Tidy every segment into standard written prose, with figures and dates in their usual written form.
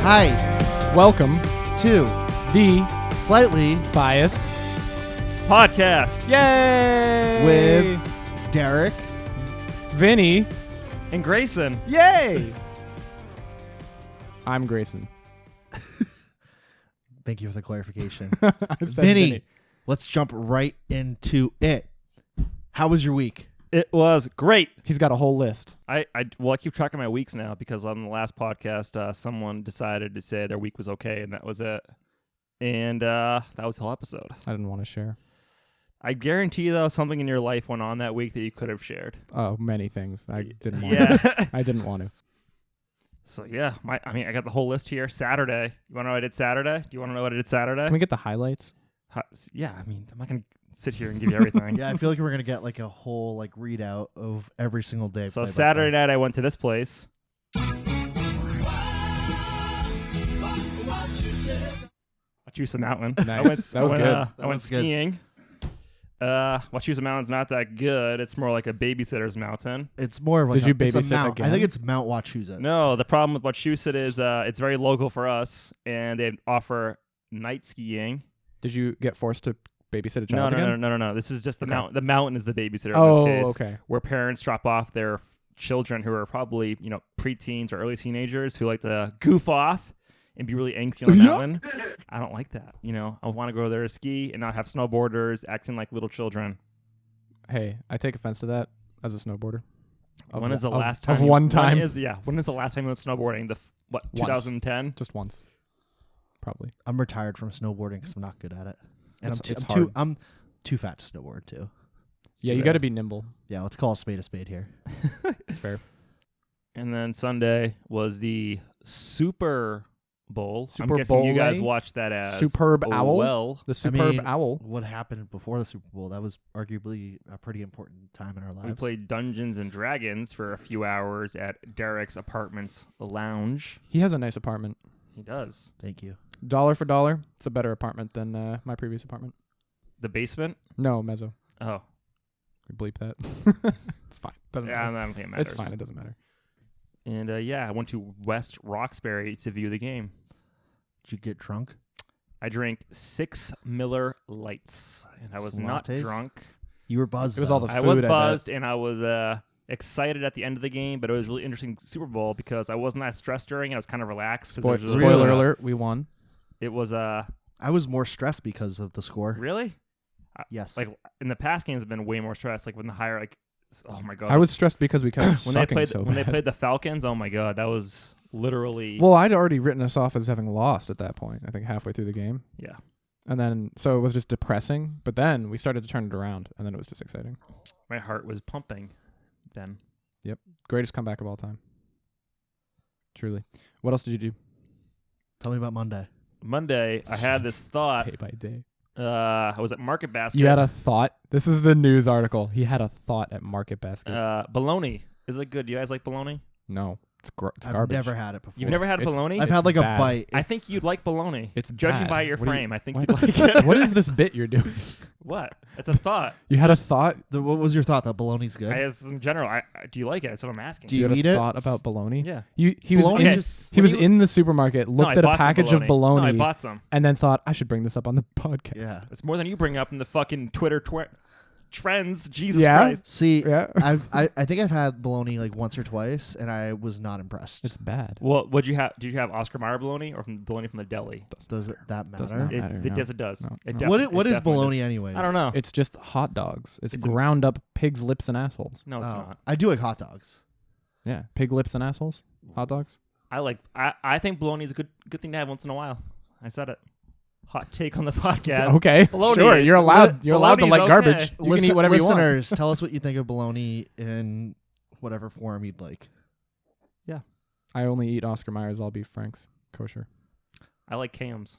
Hi, Welcome to the Slightly Biased Podcast. Yay! with Derek. Vinny. And Grayson. Yay! I'm Grayson. Thank you for the clarification. I said Vinny, let's jump right into it. How was your week? It was great. He's got a whole list. I keep track of my weeks now because on the last podcast, someone decided to say their week was okay, and that was it. And that was the whole episode. I didn't want to share. I guarantee, though, something in your life went on that week that you could have shared. Oh, many things. I didn't want Yeah. to. I didn't want to. So, yeah. I got the whole list here. Saturday. You want to know what I did Saturday? Do you want to know what I did Saturday? Can we get the highlights? Yeah, I'm not going to sit here and give you everything. Yeah, I feel like we're gonna get like a whole like readout of every single day. So, Saturday night, I went to this place. Wachusett Mountain. Nice. That was good. I That went was good. skiing. Wachusett Mountain's not that good. It's more like a babysitter's mountain. It's more of like Did you it's a babysit mount. I again? think it's Mount Wachusett. No, the problem with Wachusett is it's very local for us, and they offer night skiing. Did you get forced to babysit a child again? No. This is just the Okay. mountain. The mountain is the babysitter Oh, in this case. okay. Where parents drop off their children who are probably preteens or early teenagers who like to goof off and be really angsty on the mountain. I don't like that. I want to go there to ski and not have snowboarders acting like little children. Hey, I take offense to that as a snowboarder. When is the last time? Of one time? When is the last time you went snowboarding? Once. 2010? Just once. Probably. I'm retired from snowboarding because I'm not good at it, and It's I'm too fat to snowboard too. Yeah, you got to be nimble. Yeah, let's call a spade here. It's fair. And then Sunday was the Super Bowl. Super I'm guessing you Bowl guys night? watched that as Superb owl? well. The superb mean, owl. What happened before the Super Bowl? That was arguably a pretty important time in our lives. We played Dungeons and Dragons for a few hours at Derek's apartment's lounge. He has a nice apartment. He does. Thank you. Dollar for dollar, it's a better apartment than my previous apartment. The basement? No, mezzo. Oh. We bleep that. It's fine. Doesn't Yeah, matter. I don't think it matters. It's fine. It doesn't matter. And I went to West Roxbury to view the game. Did you get drunk? I drank 6 Miller Lights, and I was not Lattes? drunk. You were buzzed. It was though. all the I was food, I bet. buzzed, and I was excited at the end of the game, but it was really interesting Super Bowl because I wasn't that stressed during it. I was kind of relaxed. 'Cause there was really- Spoiler alert, we won. It was I was more stressed because of the score. really? Yes. Like in the past games have been way more stressed. Like when the higher, oh my god, I was stressed because we kept when sucking when they bad. played the Falcons. Oh my god, that was literally Well, I'd already written us off as having lost at that point. I think halfway through the game, yeah. and then so it was just depressing. But then we started to turn it around, and then it was just exciting. My heart was pumping. Then Greatest comeback of all time. Truly. What else did you do? Tell me about Monday. Monday, I had this thought. Day by day. I was at Market Basket. You had a thought. This is the news article. He had a thought at Market Basket. bologna. Is it good? Do you guys like bologna? No, it's I've garbage. never had it before. You've never had It's- bologna? I've It's had like bad. a bite. I think you'd like bologna. It's Judging bad. by your What do you- frame, I think what? you'd like it. What is this bit you're doing? What? It's a thought. You had a thought. What was your thought? That bologna's good? As in general, do you like it? That's what I'm asking. Do you had eat a it? thought about bologna. Yeah. He was Bologna in, just- he was When you- in the supermarket, No, looked I at a bought some package of bologna, No, I bought some. and then thought I should bring this up on the podcast. Yeah. It's more than you bring up in the fucking Twitter trends. Jesus Yeah? Christ. See, Yeah. I think I've had bologna like once or twice, and I was not impressed. It's bad. Well, what'd you have? Did you have Oscar Mayer bologna or from bologna from the deli? Does that Does matter? not matter, no. Yes, it does. No, It no. definitely- What it is definitely bologna does. anyways? I don't know. It's just hot dogs. It's It's a- ground up pig's lips and assholes. No, it's not. I do like hot dogs. Yeah, pig lips and assholes. Hot dogs. I think bologna is a good thing to have once in a while. I said it. Hot take on the podcast. Okay, Bologna, sure. it's- You're allowed. You're allowed to bologna's like okay. garbage. You can eat whatever you want. Listeners, tell us what you think of bologna in whatever form you'd like. I only eat Oscar Mayer's all beef Franks, kosher. I like Cam's.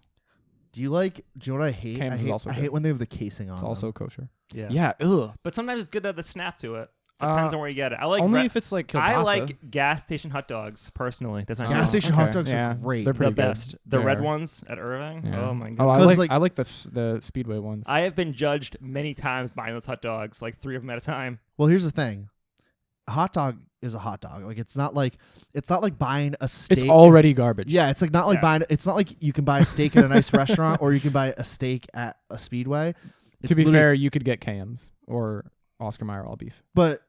Do you know what I hate? Cam's is also I good. hate when they have the casing on It's them. also kosher. Yeah. Yeah. Ugh. But sometimes it's good to have the snap to it. Depends on where you get it. I like Only if it's like kielbasa. I like gas station hot dogs personally. That's not Gas me. station okay. hot dogs Yeah, are great. they're the pretty good. best. The They red are. ones at Irving. Yeah. Oh my Oh, god. 'Cause, like- I like the Speedway ones. I have been judged many times buying those hot dogs, like 3 of them at a time. Well, here's the thing. a hot dog is a hot dog. Like it's not like buying a steak. It's already garbage. Yeah, it's like not like buying. It's not like you can buy a steak at a nice restaurant or you can buy a steak at a Speedway. To be fair, you could get KM's or Oscar Mayer all beef. But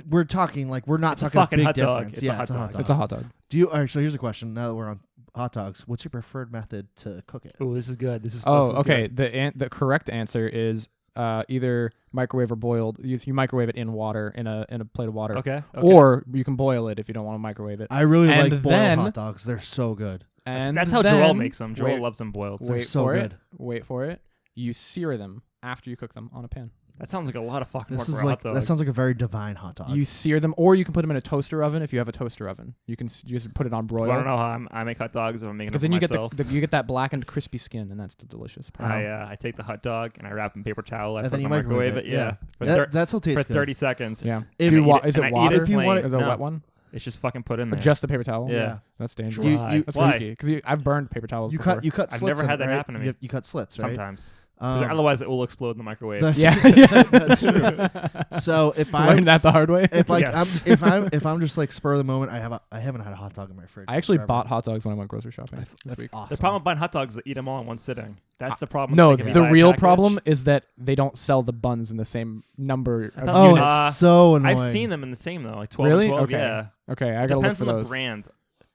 we're talking like we're not It's a talking a fucking big hot dog. difference. It's a hot dog. It's a hot dog. All right, so here's a question. Now that we're on hot dogs, what's your preferred method to cook it? Oh, this is good. This is. Oh, this is okay. good. The correct answer is either microwave or boiled. You microwave it in water in a plate of water. Okay. Or you can boil it if you don't want to microwave it. I really And like boiled then- hot dogs. They're so good. And That's how then, Joel makes them. Joel wait, loves them boiled. They're Wait so for good. it. Wait for it. You sear them after you cook them on a pan. That sounds like a lot of fucking work This for is a like hot dog. that sounds like a very divine hot dog. You sear them, or you can put them in a toaster oven if you have a toaster oven. You can just put it on I broil. don't know how I make hot dogs if I'm making them Because for then you myself. get you get that blackened crispy skin, and that's the delicious part. I take the hot dog and I wrap it in paper towel. I And put then it you in the microwave it. yeah. For, That still tastes for good. 30 seconds. Yeah. If Do you you wa- eat it- is and it I eat water? it If you want plain. it- Is it a No, wet one? It's just fucking put in there. Just the paper towel? Yeah. That's dangerous. You- That's Why? risky. Because I've burned paper towels You before. cut I've slits. never in had it, that right? happen to me. You cut slits, right? Sometimes. 'Cause otherwise, it will explode in the microwave. That's- Yeah. That's true. So if I Learned that the hard way. if like Yes. if I'm just like spur of the moment, I haven't had a hot dog in my fridge. I actually forever. bought hot dogs when I went grocery shopping this That's week. awesome. The problem with buying hot dogs is that eat them all in one sitting. That's the problem. No, Like, if you the buy a real package- problem is that they don't sell the buns in the same number of thought- Oh, units. it's so annoying. I've seen them in the same though, like 12 Really? and 12. Okay. Yeah. Okay, I gotta look Depends for on the those. brand.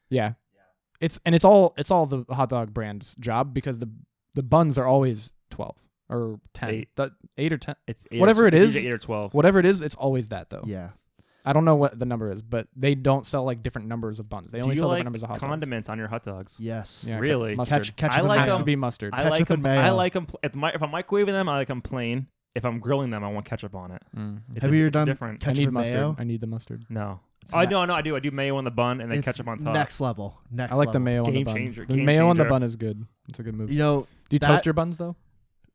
Yeah, it's all the hot dog brand's job because the buns are always 12 or 10, 8. 8 or 10, It's 8 Whatever or, it it's is, usually 8 or 12. whatever it is. It's always that though. Yeah. I don't know what the number is, but they don't sell like different numbers of buns. They Do only you sell like different numbers of hot dogs. condiments on your hot dogs? Yes. Yeah, Really? mustard. Ketchup I and like has mayo. to be mustard. I like Ketchup them. and I mayo. like them. If I'm microwaving them, I like them plain. If I'm grilling them, I want ketchup on it. It's Have you ever it's done different? I ketchup need and mustard. mayo? I need the mustard. No. It's Oh, ne- no, I do. I do mayo on the bun and then It's ketchup on top. Next level. Next I like the level. mayo on the Game bun. changer, The game mayo on the changer. bun is good. It's a good move. You know, Do you that- toast your buns though?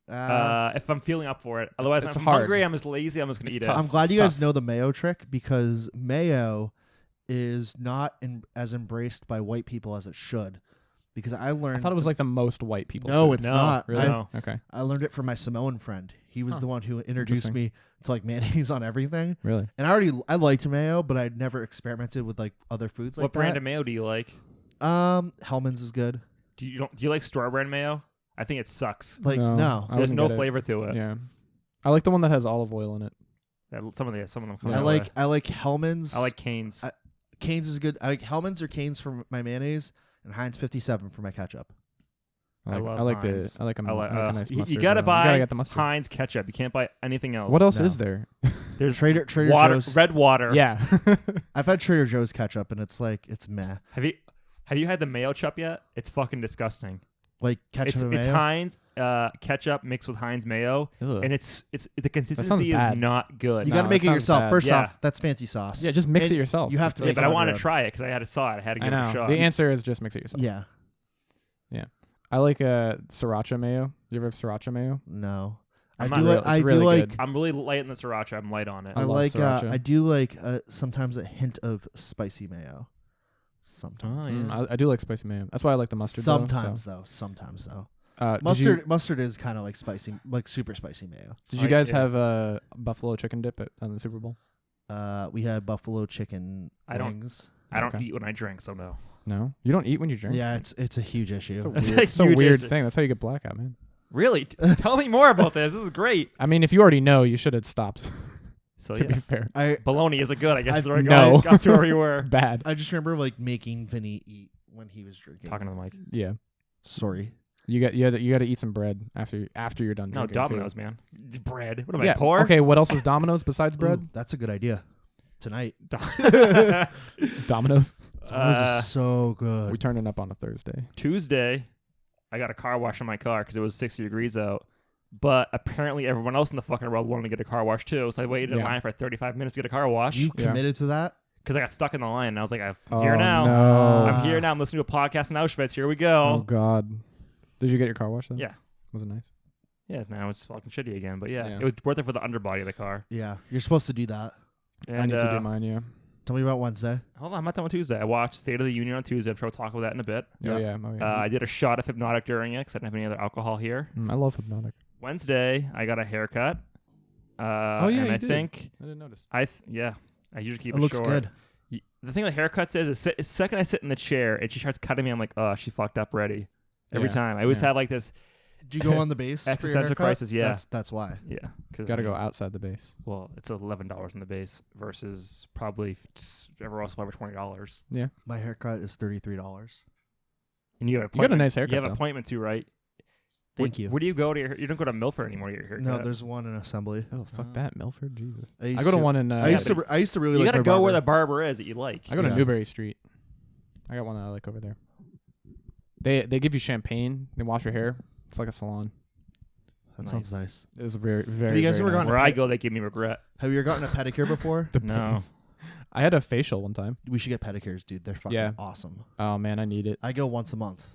If I'm feeling up for it. Otherwise, it's if I'm hard. hungry, I'm just lazy. I'm just gonna It's eat tough. it. I'm glad It's you guys tough. know the mayo trick because mayo is not as embraced by white people as it should. Because I learned. I thought it was like the most white people. No, should. it's No, not. Really? No. Okay. I learned it from my Samoan friend. He was Huh. the one who introduced Interesting. me to like mayonnaise on everything. Really? And I liked mayo, but I'd never experimented with like other foods like What brand that. of mayo do you like? Hellman's is good. Do you like store brand mayo? I think it sucks. Like no. I There's wouldn't no get it. flavor to it. Yeah. I like the one that has olive oil in it. Some of them come Yeah. that way. I like Hellman's. I like Cane's. Cane's is good. I like Hellman's or Cane's for my mayonnaise and Heinz 57 for my ketchup. I love like Heinz. I like a, I like, a nice you mustard. gotta You buy gotta get the mustard. Heinz ketchup. You can't buy anything else. What else No. is there? There's Trader water, Joe's. red water. Yeah. I've had Trader Joe's ketchup and it's like it's meh. Have you had the mayo chup yet? It's fucking disgusting. Like ketchup and It's mayo. Heinz ketchup mixed with Heinz mayo, Ugh. and it's the consistency is bad. not good. You No, got to make it it sounds yourself. bad. First Yeah. off, that's fancy sauce. Yeah, just mix And it yourself. You have to Yeah, make but it I on want your to own. try it because I saw it. I had to I give it a know. shot. The answer is just mix it yourself. Yeah. I like sriracha mayo. You ever have sriracha mayo? No. I'm I not do real- like. it's I do really like. good. I'm really light in the sriracha. I'm light on it. I love like. sriracha. I do like sometimes a hint of spicy mayo. Sometimes. Oh, yeah. I do like spicy mayo. That's why I like the mustard. Sometimes though. though. Sometimes though. Mustard is kind of like spicy, like super spicy mayo. Did you guys have buffalo chicken dip on the Super Bowl? We had buffalo chicken I don't- wings. I don't Okay. eat when I drink, so no. No, you don't eat when you drink. Yeah, it's a huge issue. That's It's a huge weird issue. thing. That's how you get blackout, man. Really? Tell me more about this. This is great. I mean, if you already know, you should have stopped. So to yeah. be fair, Bologna is it good? I guess I've- no. got to where you it's were. bad. I just remember like making Vinny eat when he was drinking. Talking to the mic. Yeah, Sorry. you got to eat some bread after you're done No, drinking. Domino's, too. man. Bread. What am Yeah. I, poor? Okay. What else is Domino's besides bread? Ooh, that's a good idea. Tonight. Domino's. This is so good. We turning up on a Thursday. Tuesday, I got a car wash in my car because it was 60 degrees out. But apparently everyone else in the fucking world wanted to get a car wash too. So I waited in Yeah. line for 35 minutes to get a car wash You Yeah. committed to that? because I got stuck in the line. And I was like, I'm Oh, here now. no. I'm here now. I'm listening to a podcast in Auschwitz. Here we Oh go. God. Did you get your car washed then? Yeah. Was it nice? Yeah, man, it was fucking shitty again. But yeah, Yeah. it was worth it for the underbody of the car. Yeah. You're supposed to do that. And, I need to do mine. Yeah. Tell me about Wednesday. Hold on, I'm not done with Tuesday. I watched State of the Union on Tuesday. I'm sure we'll talk about that in a bit. Yeah. Oh yeah. Oh yeah. I did a shot of Hypnotic during it because I didn't have any other alcohol here. I love Hypnotic. Wednesday, I got a haircut. Oh, yeah, and you I did. think I didn't notice. yeah, I usually keep It it looks short. good. The thing with haircuts is the second I sit in the chair and she starts cutting me, I'm like, oh, she fucked up already. Every Yeah. time. I always Yeah. have like this. Do you go on the base? for your Existential haircut? crisis, yeah. That's why. Yeah. Got to go outside the base. Well, it's $11 in the base versus probably everywhere else over $20. My haircut is $33. And you have You got a nice haircut, You have an though. appointment too, right? Thank you. Where do you go to? You don't go to Milford anymore to get your haircut. No, there's one in Assembly. Oh, fuck that. Milford? Jesus. I I go to one in... I used to really You like gotta my go where the barber. barber is that you like. I go to Yeah. Newberry Street. I got one that I like over there. They give you champagne. They wash your hair. It's like a salon. That sounds nice. It was very, very. Have you guys very ever nice. gone Where I go, they give me regret. Have you ever gotten a pedicure before? The No. base. I had a facial one time. We should get pedicures, dude. They're fucking Yeah. awesome. Oh man, I need it. I go once a month.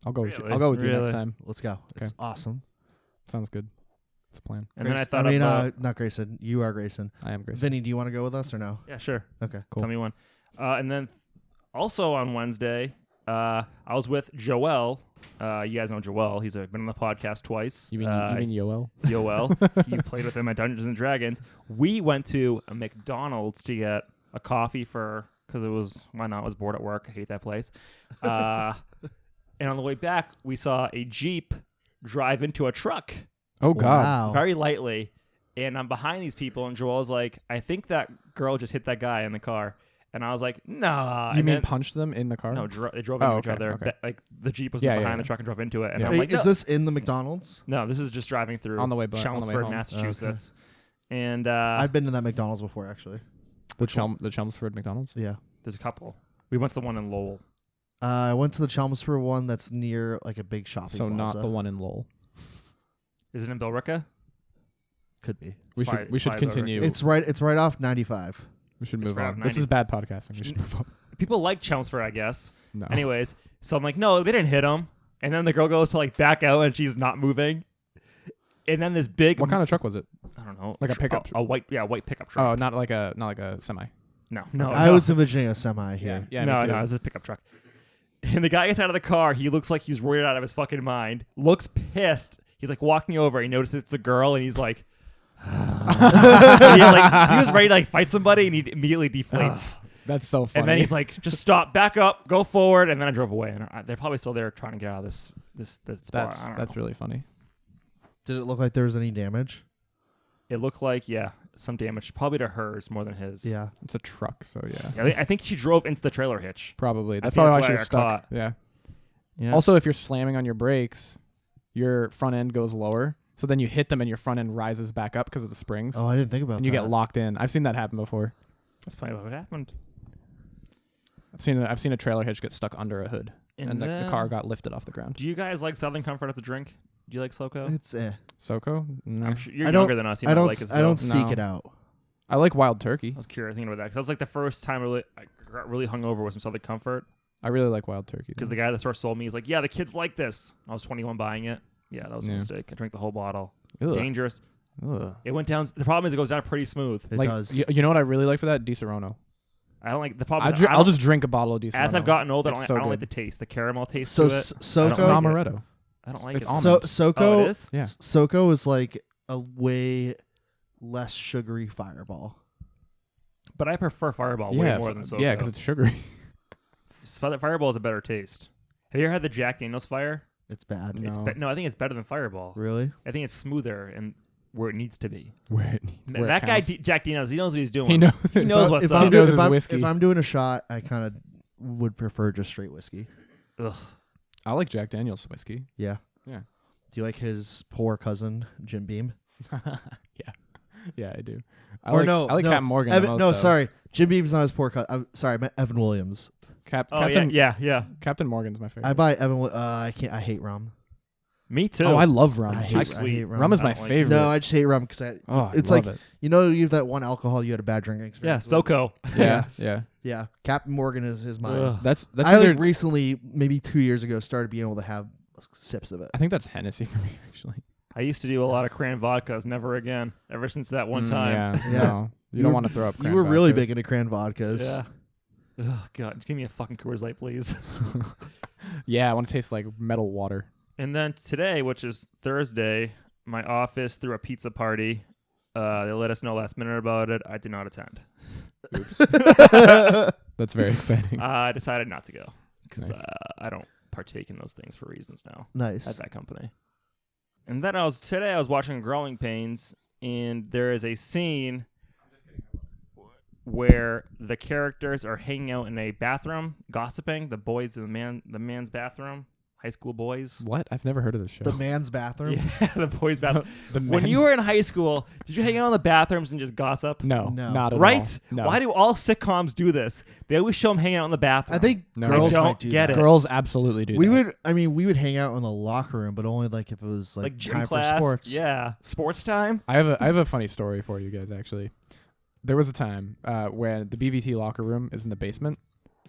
I'll go with you. Really? I'll go with you next Really? time. Let's go. Okay. It's awesome. Sounds good. It's a plan. And then I Grace- thought mean, about. not Grayson. You are Grayson. I am Grace. Vinny, do you want to go with us or no? Yeah, sure. Okay. Cool. Tell me one. And then also on Wednesday, I was with Joel. You guys know Joel. He's been on the podcast twice. You mean Yoel? Yoel. You played with him at Dungeons and Dragons. We went to a McDonald's to get a coffee because it was, why not? I was bored at work. I hate that place. And on the way back, we saw a Jeep drive into a truck Oh God. Wow. very lightly. And I'm behind these people, and Joel's like, I think that girl just hit that guy in the car. And I was like, nah. You And mean then- punched them in the car? No, they drove Oh, into each okay, other. okay. Like the Jeep was Yeah, behind yeah. the truck and drove into it. And Yeah. I'm Hey, like, is no. this in the McDonald's? No, this is just driving through On the way back- on the way Chelmsford, home. Massachusetts. And I've been to that McDonald's before, actually. The Chelmsford McDonald's. Yeah. there's a couple. We went to the one in Lowell. I went to the Chelmsford one that's near like a big shopping So plaza. not the one in Lowell. Is it in Billerica? Could be. We probably- should it's probably continue. It's right off 95. We should it's move right on. off This 90. is bad podcasting. We should move on. People like Chelmsford, I guess. No. Anyways, so I'm like, no, they didn't hit him. And then the girl goes to like back out, and she's not moving. And then this big, What kind of truck was it? I don't know, Like a pickup a white pickup truck. Oh, not like a semi. no, I was envisioning a semi here. Yeah. no, me too. it's a pickup truck. And the guy gets out of the car. He looks like he's worried out of his fucking mind. Looks pissed. He's like walking over. He notices it's a girl, and he's like, he was ready to like fight somebody, and he immediately deflates. That's so funny. And then he's like, just stop, back up, go forward. And then I drove away. And they're probably still there trying to get out of this spot. I don't that's know. really funny. Did it look like there was any damage? It looked like, yeah, some damage, probably to hers more than his. Yeah. It's a truck, so yeah. I think she drove into the trailer hitch. Probably. That's think probably why that's she why was I stuck. got caught. Yeah. Yeah. Also, if you're slamming on your brakes, your front end goes lower. So then you hit them and your front end rises back up because of the springs. Oh, I didn't think about and you that. get locked in. I've seen that happen before. that's probably what happened. I've seen a trailer hitch get stuck under a hood. And the then- car got lifted off the ground. Do you guys like Southern Comfort as a drink? Do you like SoCo? It's Soko? No. I'm sure you're I don't- younger than us. You I might don't like it I don't still. seek No. it out. I like Wild Turkey. I was curious thinking about that because that was like the first time I got really hungover with some Southern Comfort I really like Wild Turkey. because the guy at the store sold me. He's like, "Yeah, the kids like this." I was 21 buying it. Yeah, that was a Yeah. mistake. I drank the whole bottle. Ugh. Dangerous. Ugh. It went down. The problem is it goes down pretty smooth. It Like, does. You know what I really like for that? Di Serono. I don't like the problem. Is I I'll don't- just drink a bottle of Di Serono. as I've gotten older, I It's don't, so I don't like the good. taste, the caramel taste So to it. It's I don't like it. amaretto. I don't like It's it. almond. Soko Oh, it is. Yeah. Soko is like a way less sugary fireball. But I prefer Fireball way more than SoCo. Yeah, because it's sugary. Fireball is a better taste. Have you ever had the Jack Daniel's Fire? It's bad. No. No, I think it's better than Fireball. Really? I think it's smoother and where it needs to be. Where That guy, counts. Jack Daniels, he knows what he's doing. He knows. He knows what's if up. I'm, knows do- his if, I'm, whiskey. if I'm doing a shot, I kind of would prefer just straight whiskey. Ugh. I like Jack Daniel's whiskey. Yeah. Yeah. Do you like his poor cousin, Jim Beam? Yeah, I do. Or I no, like no, Captain Morgan. Evan, the most, no, though. sorry. Jim Beam's not his poor cousin. I'm sorry, I meant Evan Williams. Captain yeah. Captain Morgan's my favorite. I buy Evan. I can't. I hate rum. Me too. Oh, I love rum. I It's hate, too I sweet. hate rum. Rum is I my don't like it. favorite. No, I just hate rum because oh, it's I love like it. you know you have that one alcohol you had a bad drinking yeah, experience. with? SoCo. Yeah. Yeah, Captain Morgan is mine. Ugh. That's I either, like recently, maybe 2 years ago, started being able to have sips of it. I think that's Hennessy for me actually. I used to do a lot of cran vodkas. Never again. Ever since that one time. Yeah. Yeah. No, you You don't were- want to throw up. You were really vodka. big into cran vodkas. Yeah. Oh God, just give me a fucking Coors Light, please. Yeah, I want to taste like metal water. And then today, which is Thursday, my office threw a pizza party. They let us know last minute about it. I did not attend. Oops. That's very exciting. I decided not to go because Nice. I don't partake in those things for reasons now Nice. at that company. And then today I was watching Growing Pains, and there is a scene where the characters are hanging out in a bathroom, gossiping. The boys in the man's bathroom, high school boys. What? I've never heard of this show. The man's bathroom. Yeah, the boys' bathroom. The When you men's- were in high school, did you hang out in the bathrooms and just gossip? No, No. not at all. Right? No. Why do all sitcoms do this? They always show them hanging out in the bathroom. I think No. girls I don't might do get that. it. Girls absolutely do We that. we would hang out in the locker room, but only like if it was like gym time class. for sports. Yeah, sports time. I have a funny story for you guys, actually. There was a time when the BVT locker room is in the basement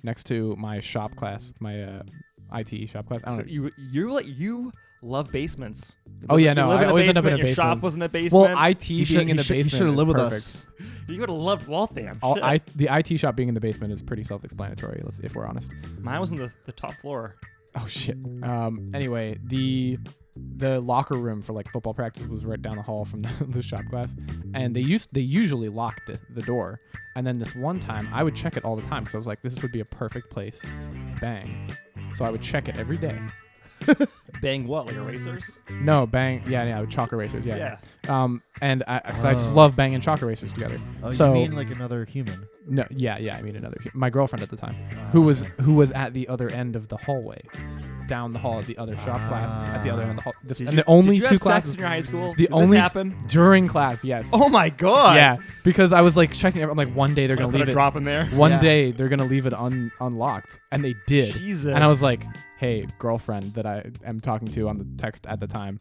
next to my shop class, my IT shop class. I don't So know. you love basements. You Oh, live- yeah, you no, live I in a always end up in basement, a Your shop basement. was in the basement. Well, IT being in the basement should have is lived with perfect. us. You would have loved Waltham. All, Shit. the IT shop being in the basement is pretty self-explanatory, if we're honest. Mine was in the top floor. Oh shit. Anyway, the locker room for like football practice was right down the hall from the shop class, and they usually locked the door. And then this one time, I would check it all the time because I was like, this would be a perfect place to bang. So I would check it every day. Bang what? Like erasers? No, bang. Yeah, with chalk erasers. Yeah. Yeah. And I just Oh. love banging chalk erasers together. Oh, So- you mean like another human? No, yeah. I mean my girlfriend at the time, who was at the other end of the hallway, down the hall at the other shop class at the other end of the hall. And the only did you two have classes sex in your high school? The Did only this happen? during class, yes. Oh my god! Yeah, because I was like checking. I'm like, one day they're gonna Put leave a it. drop in there. One Yeah. day they're gonna leave it unlocked, and they did. Jesus. And I was like, "Hey, girlfriend that I am talking to on the text at the time,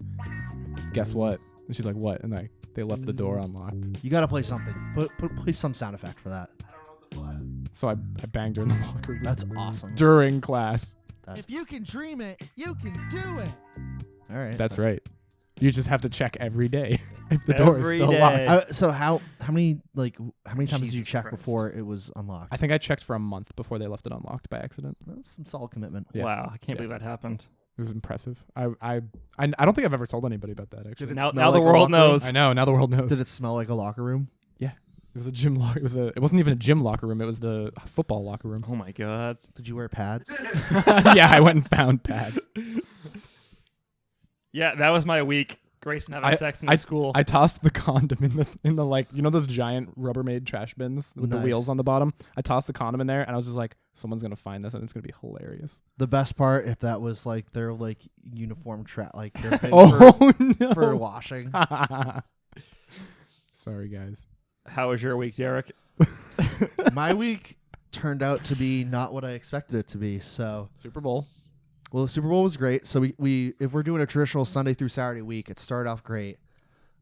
guess what?" And she's like, "What?" And they left the door unlocked. You gotta play something. Play some sound effect for that. So I banged her in the locker room That's awesome. during class. If you can dream it, you can do it. All right. That's right. You just have to check every day if the door is Every still day. locked. So how many times did you Jesus check Christ. before it was unlocked? I think I checked for a month before they left it unlocked by accident. That's some solid commitment. Yeah. Wow, I can't Yeah. believe that happened. It was impressive. I don't think I've ever told anybody about that actually. Did it Now smell the like a world locker room? knows. I know. Now the world knows. Did it smell like a locker room? It was a gym locker. It wasn't even a gym locker room. It was the football locker room. Oh my god. Did you wear pads? Yeah, I went and found pads. Yeah, that was my week. Grayson having sex in school. I tossed the condom in the like those giant Rubbermaid trash bins with the Nice. wheels on the bottom. I tossed the condom in there, and I was just like, someone's gonna find this, and it's gonna be hilarious. The best part, if that was like their like uniform like their bin Oh no! for washing. Sorry, guys. How was your week, Derek? My week turned out to be not what I expected it to be. So, Super Bowl. well, the Super Bowl was great. So we if we're doing a traditional Sunday through Saturday week, it started off great.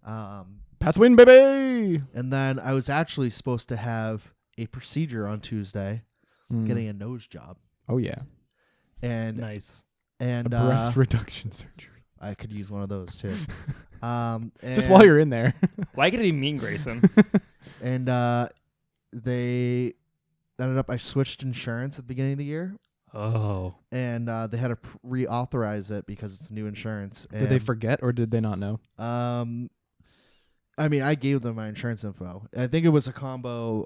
Pats win, baby. And then I was actually supposed to have a procedure on Tuesday, getting a nose job, Oh yeah. and Nice. and A breast reduction surgery. I could use one of those too. Just while you're in there. Why could it be mean, Grayson? and they ended up I switched insurance at the beginning of the year, Oh. and they had to reauthorize it because it's new insurance. Did they and, forget or did they not know? I mean, I gave them my insurance info. I think it was a combo.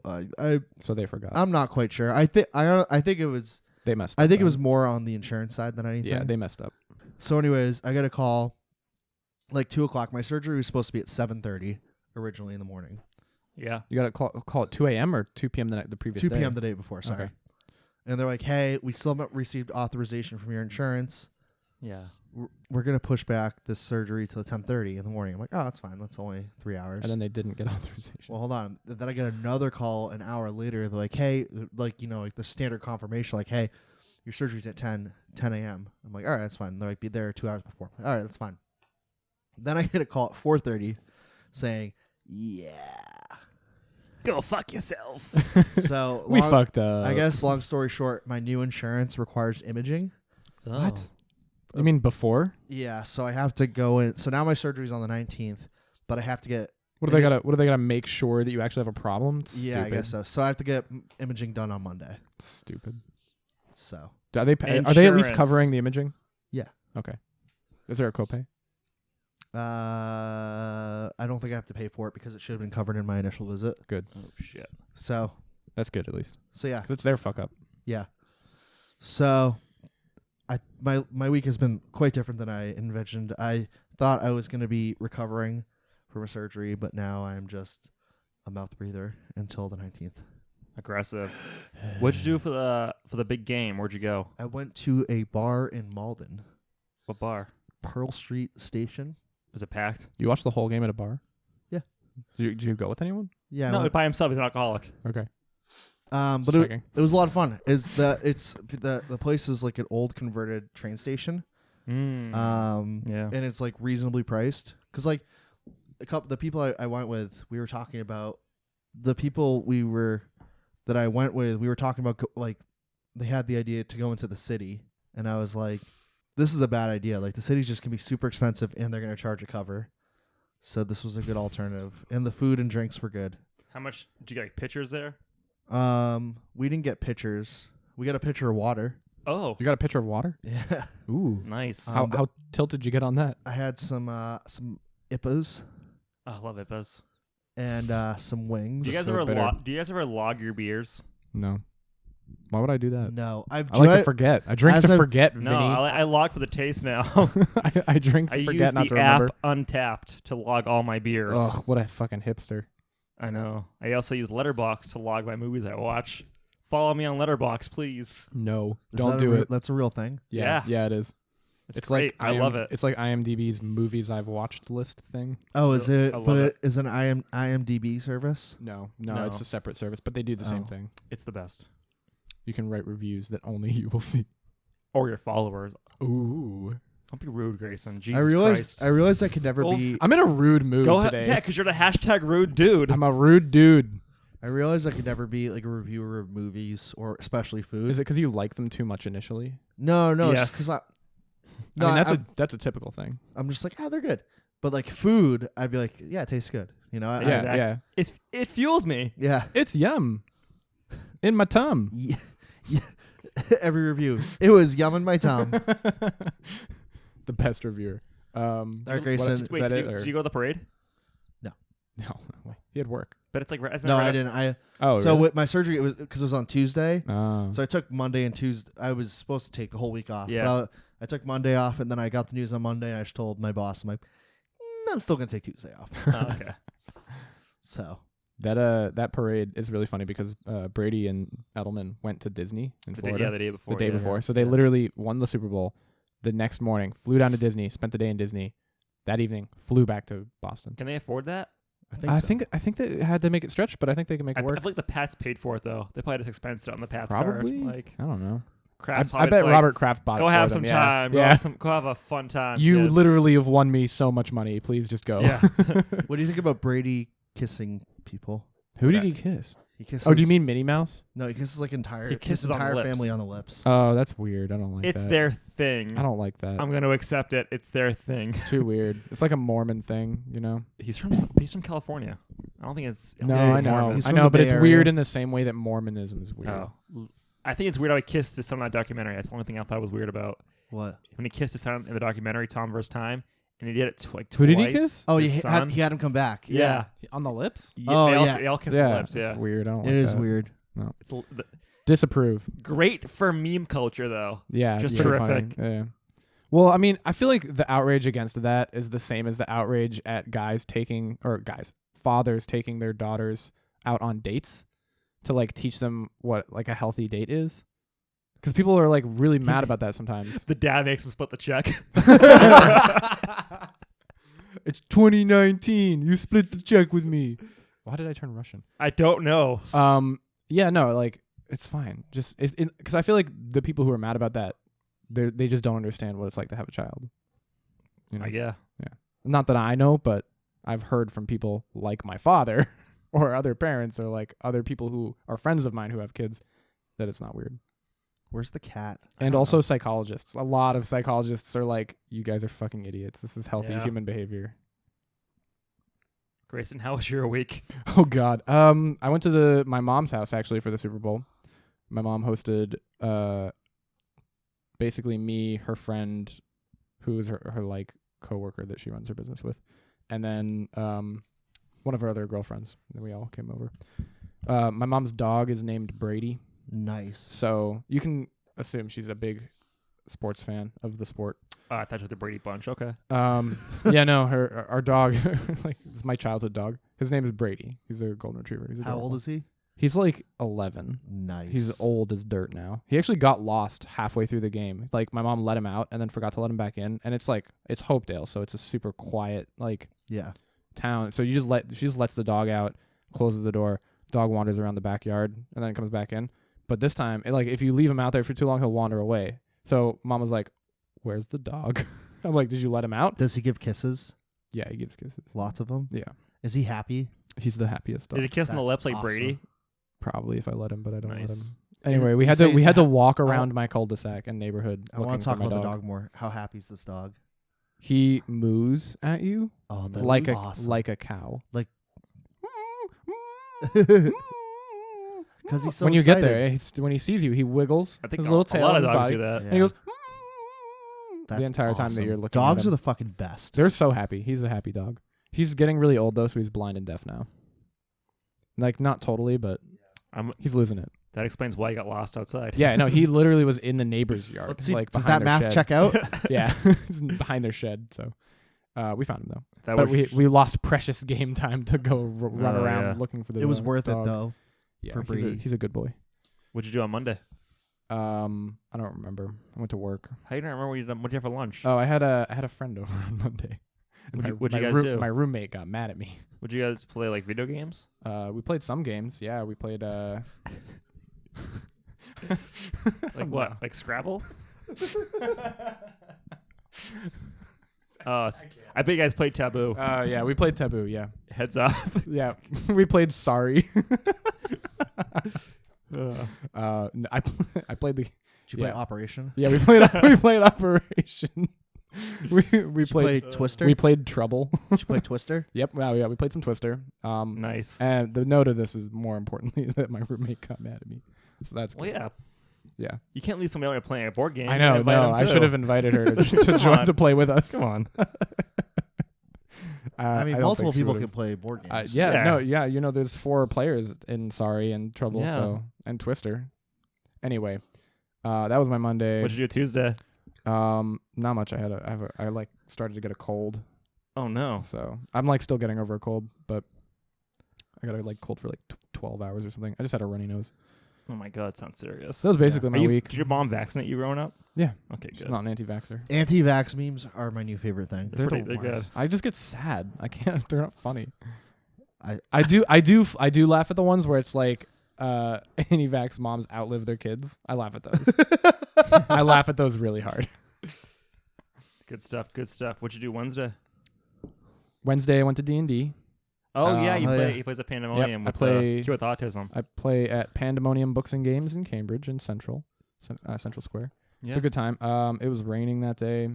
So they forgot. I'm not quite sure. I think it was. They messed up. I think it then. was more on the insurance side than anything. Yeah, they messed up. So, anyways, I got a call like 2:00. My surgery was supposed to be at 7:30 originally in the morning. Yeah. You got to call it 2 a.m. or 2 p.m. the previous 2 day? p.m. the day before. Sorry. Okay. And they're like, "Hey, we still haven't received authorization from your insurance. Yeah. We're gonna push back this surgery till 10:30 in the morning." I'm like, "Oh, that's fine. That's only 3 hours." And then they didn't get authorization. well, hold on. Then I get another call an hour later. They're like, "Hey, like like the standard confirmation, like, hey, your surgery's at 10 a.m." I'm like, "All right, that's fine." They're like, "Be there 2 hours before." All right, that's fine. Then I get a call at 4:30 saying, "Yeah." Go fuck yourself. So We fucked up. I guess long story short, my new insurance requires imaging. What? You mean before? Yeah, so I have to go in. So now my surgery's on the 19th, but I have to get. What do they gotta make sure that you actually have a problem? Yeah, I guess so. So I have to get imaging done on Monday. Stupid. So Are they at least Insurance. covering the imaging? Yeah. Okay. Is there a copay? I don't think I have to pay for it because it should have been covered in my initial visit. Good. Oh shit. So That's good at least. So yeah, 'Cause it's their fuck up. yeah. So my week has been quite different than I envisioned. I thought I was going to be recovering from a surgery, but now I'm just a mouth breather until the 19th. Aggressive. What'd you do for the big game? Where'd you go? I went to a bar in Malden, What bar? Pearl Street Station. Was it packed? You watched the whole game at a bar? Yeah. Did you go with anyone? Yeah, I No, went- by himself. He's an alcoholic. Okay. but Just checking. it was a lot of fun. The place is like an old converted train station. Yeah. And it's like reasonably priced because like the people I went with, we were talking about the people that I went with. We were talking about like they had the idea to go into the city, and I was like, this is a bad idea. Like the city's just gonna be super expensive, and they're gonna charge a cover. So this was a good alternative, and the food and drinks were good. How much did you get? Like, pictures there? We didn't get pitchers. We got a pitcher of water. Oh, You got a pitcher of water? Yeah. Ooh. nice. How tilted did you get on that? I had some IPAs Oh, I love it, Buzz. and some wings. Do you guys So ever bitter. do you guys ever log your beers? No. Why would I do that? No, I like to forget. I drink as to I've- forget, No, Vinny. I log for the taste now. I drink I to use forget, not to the app remember. Untapped to log all my beers. Ugh, what a fucking hipster. I know. I also use Letterboxd to log my movies I watch. Follow me on Letterboxd, please. No, Is don't that do it. That's a real thing. Yeah, it is. It's like great. I love it. It's like IMDb's movies I've watched list thing. Oh, is it? I love But it. it is an IMDb service. No, No. it's a separate service, but they do the same Oh. thing. It's the best. You can write reviews that only you will see. Or your followers. Ooh, Don't be rude, Grayson. Jesus I realized Christ. I realized I could never Go be. I'm in a rude mood Go today. yeah, because you're the hashtag rude dude. I'm a rude dude. I realized I could never be like a reviewer of movies or especially food. Is it because you like them too much initially? No, Yes. because I. I mean, I'm, that's a typical thing. I'm just like, oh, they're good. But like food, I'd be like, yeah, it tastes good. You know? Yeah, Exactly. yeah. It fuels me. Yeah. It's yum in my tum. Yeah. Every review, it was yum in my tongue. The best reviewer. All right, what- Grayson. is Wait, that did it, you, or- did you go to the parade? No, he had work. But it's like it's No, not I didn't. Oh, So really? with my surgery, it was because it was on Tuesday. Oh. So I took Monday and Tuesday. I was supposed to take the whole week off. Yeah. But I took Monday off, and then I got the news on Monday, and I just told my boss, I'm like, I'm still going to take Tuesday off. Oh, okay. So, That parade is really funny because Brady and Edelman went to Disney in Florida The day before. the day yeah. before. So they literally won the Super Bowl. The next morning, flew down to Disney, spent the day in Disney. That evening, flew back to Boston. Can they afford that? I think so. I think they had to make it stretch, but I think they can make I it work. feel like the Pats paid for it though. They probably just expensed it on the Pats Probably. card. Like I don't know. Kraft's I probably bet just like, Robert Kraft bought it go for have them, some yeah. time. Yeah. Go have a fun time. You kids. literally have won me so much money. Please just go. Yeah. What do you think about Brady kissing people? Who did he kiss? He kisses. Oh, do you mean Minnie Mouse? No, he kisses like He his kisses on the entire lips. family on the lips. Oh, that's weird. I don't like It's that. their thing. I don't like that. I'm going to accept it. It's their thing. It's too weird. It's like a Mormon thing, you know? He's from California. I don't think it's. No, Yeah, I know. he's I from know, the but Bay it's Area. weird in the same way that Mormonism is weird. Oh. I think it's weird how he kissed his son in that documentary. That's the only thing I thought was weird about What? when he kissed his son in the documentary, Tom vs. Time, and he did it like Who twice. did he kiss? Oh, His he son. had him come back. Yeah. On the lips? Oh, they all, yeah. They all kissed Yeah, the lips. Yeah. it's weird. I don't It like is that. weird. It's Disapprove. great for meme culture, though. Yeah, Just it's pretty terrific. funny. Yeah. Well, I mean, I feel like the outrage against that is the same as the outrage at fathers taking their daughters out on dates to like teach them what like a healthy date is. Because people are like really mad about that sometimes. The dad makes him split the check. It's 2019. You split the check with me. Why did I turn Russian? I don't know. Yeah, no, like it's fine. Just because I feel like the people who are mad about that, they just don't understand what it's like to have a child. You know? Yeah. Not that I know, but I've heard from people like my father or other parents or like other people who are friends of mine who have kids that it's not weird. Where's the cat? And also psychologists. A lot of psychologists are like, you guys are fucking idiots. This is healthy Yeah. human behavior. Grayson, how was your week? Oh God. I went to my mom's house actually for the Super Bowl. My mom hosted basically me, her friend, who is her like coworker that she runs her business with, and then one of her other girlfriends. And we all came over. My mom's dog is named Brady, Nice. so you can assume she's a big sports fan of the sport. I thought you were the Brady Bunch. Okay. Yeah, no, our dog, like, it's my childhood dog. His name is Brady. He's a golden retriever. He's How old is he? He's like 11. Nice. He's old as dirt now. He actually got lost halfway through the game. Like, my mom let him out and then forgot to let him back in. And it's Hopedale, so it's a super quiet Yeah. town. So she just lets the dog out, closes the door. Dog wanders around the backyard and then comes back in. But this time, if you leave him out there for too long, he'll wander away. So mom was like, "Where's the dog?" I'm like, "Did you let him out?" Does he give kisses? Yeah, he gives kisses. Lots of them. Yeah, Is he happy? he's the happiest dog. Is he kissing the That's lips like awesome. Brady? Probably if I let him, but I don't let him. Nice. Anyway, You we had say to he's walk around my cul-de-sac and neighborhood I looking want to for talk my about dog. the dog more. How happy is this dog? He moos at you Oh, that's like awesome. a cow. Like- Because he's so when you excited. get there, when he sees you, he wiggles I think his a little tail lot on of his dogs body, do that. and he goes That's the entire time that awesome. you're looking. Dogs at are him. the fucking best. They're so happy. He's a happy dog. He's getting really old though, so he's blind and deaf now. Like, not totally, but he's losing it. That explains why he got lost outside. Yeah, no, he literally was in the neighbor's yard. Let's see. Like, Does behind that their math shed. check out? Yeah, he's behind their shed. So we found him though. That But was we lost precious game time to go run Oh, around yeah. looking for the. It was dog. worth it though. Yeah, for he's Brady. he's a good boy. What'd you do on Monday? I don't remember. I went to work. How you don't remember what you done? What'd you have for lunch? Oh, I had a friend over on Monday. And What'd you guys do? My roommate got mad at me. Would you guys play like video games? We played some games. Yeah, we played. Like what? No. Like Scrabble? I bet you guys played Taboo. Yeah, we played Taboo. Yeah, Heads up. yeah, we played Sorry. I played the. Did you play Yeah. Operation? Yeah, we played Operation. we Did you play played Twister? we played Trouble. Did you play Twister? Yep. Well, yeah, we played some Twister. Nice. And the note of this is more importantly that my roommate got mad at me. So that's Well, yeah. yeah. You can't leave somebody out playing a board game. I know. You invite No, them I too. should have invited her to Come join on. to play with us. Come on. I mean, don't multiple think she people would've. can play board games. Yeah, Yeah. no, yeah. You know, there's 4 players in Sorry and Trouble, Yeah. so and Twister. Anyway, that was my Monday. What'd you do Tuesday? Not much. I like started to get a cold, Oh no. so I'm like still getting over a cold, but I got a cold for 12 hours or something. I just had a runny nose. Oh my god, sounds serious. That was basically my week. Did your mom vaccinate you growing up? Yeah. Okay, She's good. not an anti-vaxxer. Anti-vax memes are my new favorite thing. They're They're pretty- the they're worst. I just get sad. I can't. They're not funny. I I do laugh at the ones where it's like anti-vax moms outlive their kids. I laugh at those. I laugh at those really hard. Good stuff. Good stuff. What'd you do Wednesday? Wednesday I went to D&D. Oh yeah, you Oh, play. yeah. He plays at Pandemonium I with play- the kid with autism. I play at Pandemonium Books and Games in Cambridge in Central Square. Yeah. It's a good time. It was raining that day.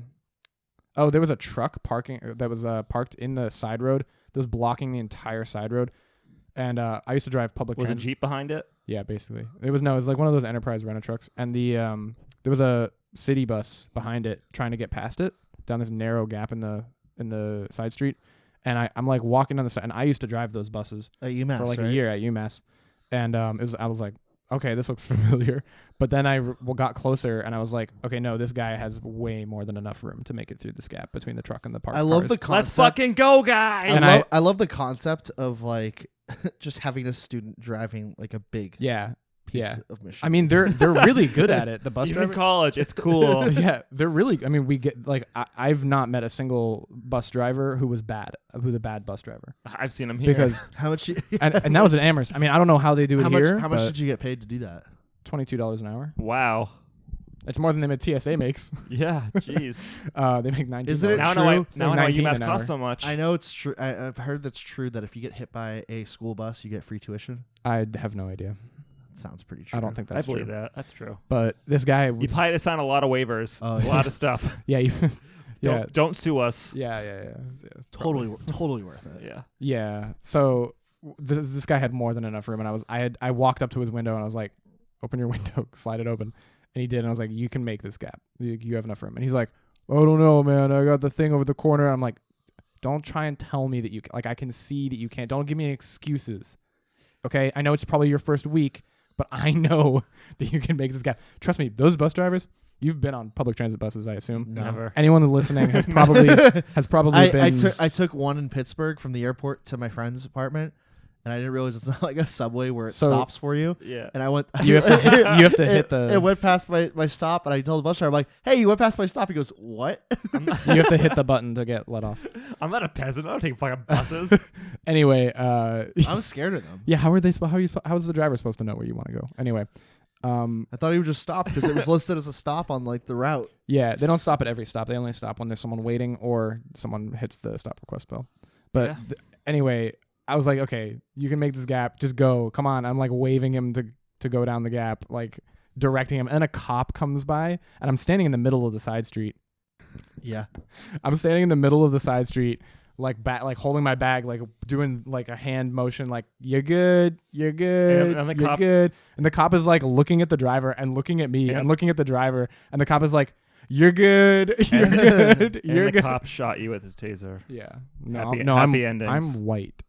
Oh, there was a truck parking that was parked in the side road that was blocking the entire side road. And I used to drive public Was a transit. Jeep behind it? Yeah, basically. It was like one of those Enterprise rent trucks, and the there was a city bus behind it trying to get past it down this narrow gap in the side street, and I'm like walking down the side, and I used to drive those buses at UMass, for like right? a year at UMass, and I was like, okay, this looks familiar, but then I got closer, and I was like, okay, no, this guy has way more than enough room to make it through this gap between the truck and the parked I love cars. the concept. Let's fucking go, guys! And I love the concept of just having a student driving like a big yeah. piece Yeah. of mission. I mean, they're really good at it. The bus He's in driver. college. It's cool. Yeah, they're really. I mean, we get I've not met a single bus driver who's a bad bus driver I've seen him here. because how much? and that was at Amherst. I mean, I don't know how they do it how here. much? How much did you get paid to do that? $22 an hour. Wow. It's more than TSA makes. Yeah. Jeez. They make $19. Isn't it now true? I know why 19 UMass an costs hour. so much. I know it's true. I've heard that's true. That if you get hit by a school bus, you get free tuition. I have no idea. Sounds pretty true. I don't think that's I believe true. that. That's true. But this guy You was. probably signed a lot of waivers. Oh, a yeah. lot of stuff. Yeah. Yeah. Don't sue us. Yeah. Totally worth it. Yeah. Yeah. So this guy had more than enough room, and I walked up to his window and I was like, "Open your window, slide it open," and he did. And I was like, "You can make this gap. You have enough room." And he's like, "I don't know, man. I got the thing over the corner." I'm like, "Don't try and tell me that you like. I can see that you can't. Don't give me excuses." Okay, I know it's probably your first week, but I know that you can make this gap. Trust me, those bus drivers. You've been on public transit buses, I assume. No. Never. Anyone listening has probably been. I took one in Pittsburgh from the airport to my friend's apartment, and I didn't realize it's not like a subway where it stops for you. Yeah. And I went. You have to hit the. It went past my stop, and I told the bus driver, I'm like, "Hey, you went past my stop." He goes, "What?" You have to hit the button to get let off. I'm not a peasant. I don't take fucking buses. Anyway, I'm scared of them. yeah. How are they? How is the driver supposed to know where you want to go? Anyway, I thought he would just stop because it was listed as a stop on like the route. yeah, they don't stop at every stop. They only stop when there's someone waiting or someone hits the stop request bell. But Yeah. Anyway, I was like, okay, you can make this gap. Just go. Come on. I'm like waving him to go down the gap, like directing him. And a cop comes by, and I'm standing in the middle of the side street. Yeah. I'm standing in the middle of the side street, like holding my bag, like doing like a hand motion, like you're good, you're good, And the you're cop- good. And the cop is like looking at the driver and looking at me and looking at the driver, and the cop is like, you're good, you're good, you're And good. the cop shot you with his taser. Yeah, no, Happy- no, happy I'm endings. white.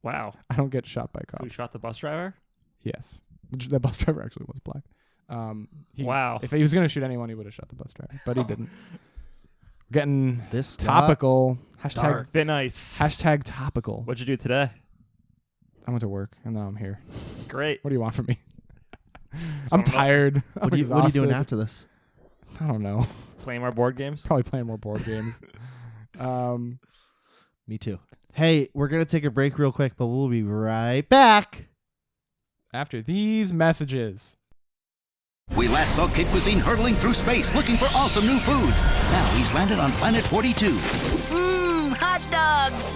Wow. I don't get shot by So cops. he shot the bus driver? Yes, the bus driver actually was black. Wow. If he was gonna shoot anyone, he would have shot the bus driver, but he didn't. Getting This topical. Hashtag dark. Bit nice. hashtag topical. What'd you do today? I went to work and now I'm here. Great. What do you want from me? Just I'm wanna know- tired. What are you doing after this? I don't know. Playing more board games? Probably playing more board games. Me too. Hey, we're gonna take a break real quick, but we'll be right back. After these messages. We last saw Kid Cuisine hurtling through space looking for awesome new foods. Now he's landed on Planet 42. Hot dogs!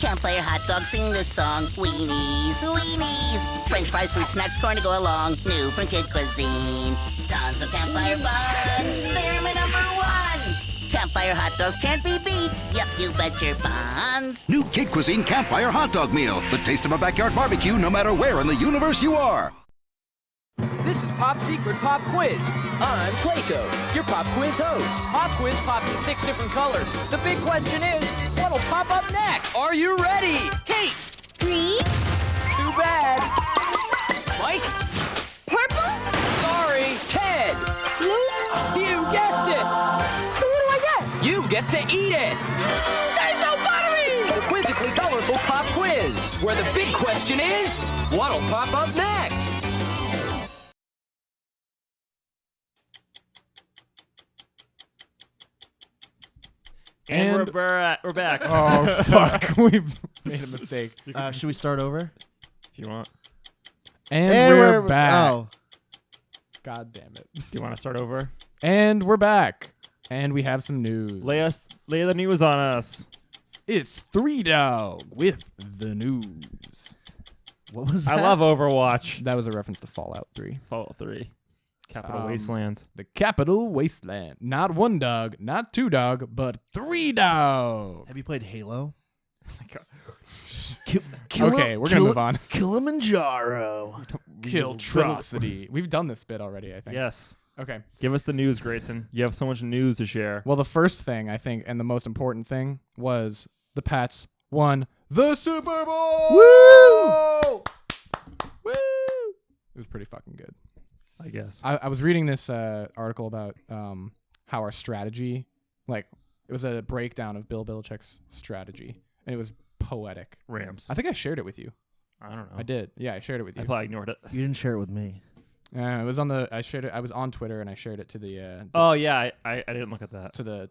Campfire hot dogs sing this song. Weenies, weenies. French fries, fruit snacks, corn to go along. New from Kid Cuisine. Tons of campfire fun. They're my number one. Campfire hot dogs can't be beat. Yep, you bet your bonds. New Kid Cuisine Campfire Hot Dog Meal. The taste of a backyard barbecue no matter where in the universe you are. This is Pop Secret Pop Quiz. I'm Plato, your Pop Quiz host. Pop Quiz pops in 6 different colors. The big question is, what'll pop up next? Are you ready? Kate! Green, Too bad. Mike? purple, Sorry. Ted? blue. You guessed it. So what do I get? You get to eat it. There's no buttery! The quizzically colorful Pop Quiz, where the big question is, what'll pop up next? And And- we're back. Oh, fuck. We've made a mistake. Should we start over? If you want. And we're back. Oh, God damn it. Do you want to start over? And we're back. And we have some news. Lay the news on us. It's 3 Dog with the news. what was I that? love Overwatch. That was a reference to Fallout 3. Fallout 3. Capital Um, Wasteland. The Capital Wasteland. Not 1 dog, not 2 dog, but 3 dog. Have you played Halo? Okay, we're gonna move on. Kilimanjaro. Killtrocity. We've done this bit already, I think. Yes. Okay. Give us the news, Grayson. You have so much news to share. Well, the first thing, I think, and the most important thing was the Pats won the Super Bowl. Woo! Woo! It was pretty fucking good. I guess. I was reading this article about how our strategy, like, it was a breakdown of Bill Belichick's strategy, and it was poetic. Rams. I think I shared it with you. I don't know. I did. Yeah, I shared it with I you. probably ignored it. You didn't share it with me. It was on the. I shared it. I was on Twitter and I shared it to the. Oh yeah, I didn't look at that. to the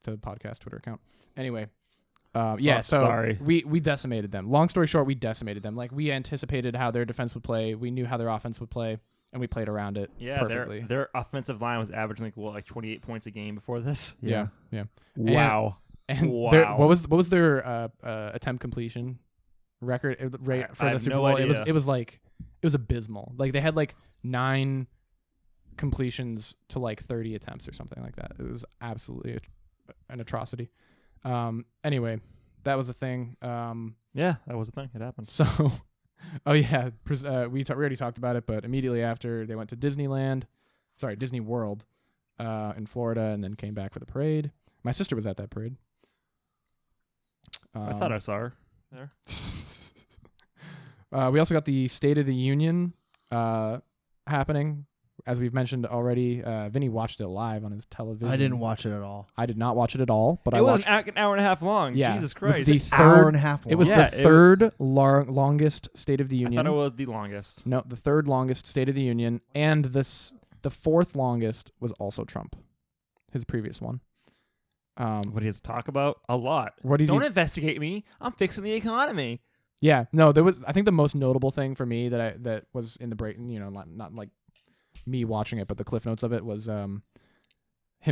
podcast Twitter account. Anyway, yeah. So sorry. we decimated them. Long story short, we decimated them. Like we anticipated how their defense would play. We knew how their offense would play, and we played around it Yeah, perfectly. their offensive line was averaging like 28 points a game before this. yeah. Wow. And Wow. what was their attempt completion record rate for I the have Super no Bowl? idea. It was abysmal. Like they had like 9 completions to like 30 attempts or something like that. It was absolutely an atrocity. Anyway, that was the thing. Yeah, that was the thing. It happened. So, oh yeah, we already talked about it, but immediately after they went to Disney World, in Florida, and then came back for the parade. My sister was at that parade. I thought I saw her. there. We also got the State of the Union happening. As we've mentioned already, Vinny watched it live on his television. I didn't watch it at all. I did not watch it at all, but It I was watched. an hour and a half long. Yeah, Jesus it was Christ. the Hour and a half long. It was Yeah, the third longest State of the I Union. thought it was the longest. No, the third longest State of the Union, and the fourth longest was also Trump, his previous one. What he has to talk about? A lot. What did Don't you? investigate me. I'm fixing the economy. Yeah, no, there was. I think the most notable thing for me that was in the break, not like me watching it, but the cliff notes of it was him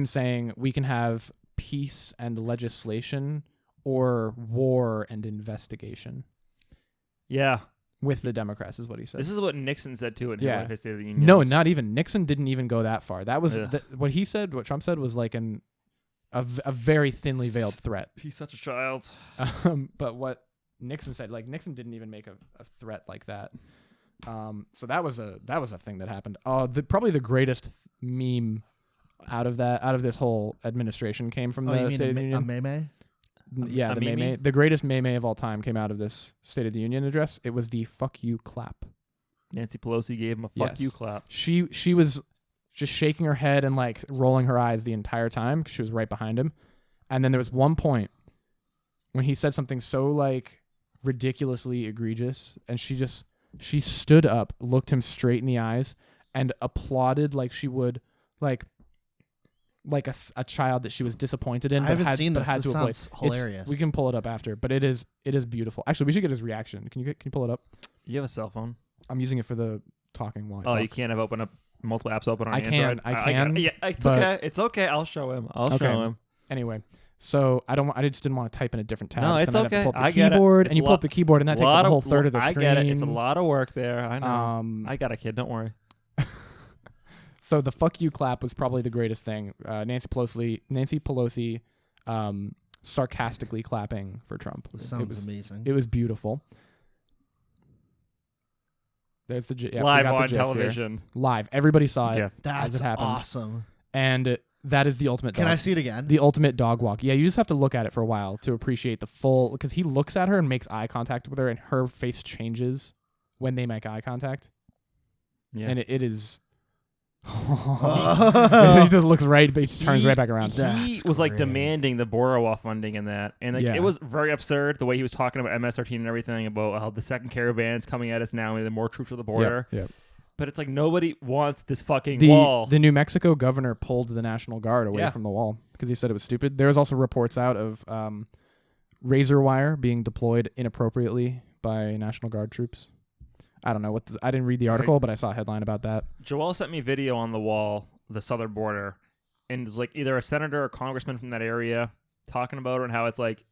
saying we can have peace and legislation or war and investigation Yeah. with the Democrats, is what he said. This is what Nixon said too in Yeah. his State of the Union. No, not even Nixon didn't even go that far. That was Ugh. what he said. What Trump said was like a very thinly veiled threat. He's such a child. But what Nixon said, like Nixon didn't even make a threat like that. So that was a thing that happened. Probably the greatest meme out of this whole administration came from the State of the Union. A meme? Yeah, A the meme? meme. The greatest meme of all time came out of this State of the Union address. It was the "fuck you" clap. Nancy Pelosi gave him a fuck Yes. you clap. She was just shaking her head and like rolling her eyes the entire time because she was right behind him. And then there was one point when he said something so like ridiculously egregious, and she stood up, looked him straight in the eyes, and applauded like she would like a child that she was disappointed in. I haven't seen but this. had This to applaud. sounds hilarious. We can pull it up after, but it is beautiful. Actually, we should get his reaction. Can you pull it up? You have a cell phone? I'm using it for the talking while I Oh, talk. you can't have open up multiple apps open on I Android? can. I can, yeah, it's but- okay. It's okay. I'll show him. I'll Okay. show him. Anyway, so I just didn't want to type in a different tab. No, so it's then I'd have to okay. pull up the I get it. keyboard, It's and you a pull lot- up the keyboard, and that takes up a whole third of the I screen. get it. It's a lot of work there. I know. Um, I got a kid. Don't worry. So the "fuck you" clap was probably the greatest thing. Nancy Pelosi, sarcastically clapping for Trump. This sounds amazing. It was beautiful. There's the we Live got the on GIF here. television. Live. Everybody saw it GIF. as That's it happened, awesome. and that is the ultimate. Can dog. I see it again? The ultimate dog walk. Yeah, you just have to look at it for a while to appreciate the full. Because he looks at her and makes eye contact with her, and her face changes when they make eye contact, Yeah. and it is. He just looks right, but he turns right back around. He That's was like great. demanding the border wall funding and that, and like Yeah. it was very absurd the way he was talking about MS-13 and everything about how the second caravan's coming at us now and the more troops at the border. Yep. But it's like nobody wants this fucking The wall. New Mexico governor pulled the National Guard away Yeah. from the wall because he said it was stupid. There was also reports out of razor wire being deployed inappropriately by National Guard troops. I don't know what. I didn't read the article, but I saw a headline about that. Joel sent me video on the wall, the southern border, and it's like either a senator or congressman from that area talking about it and how it's like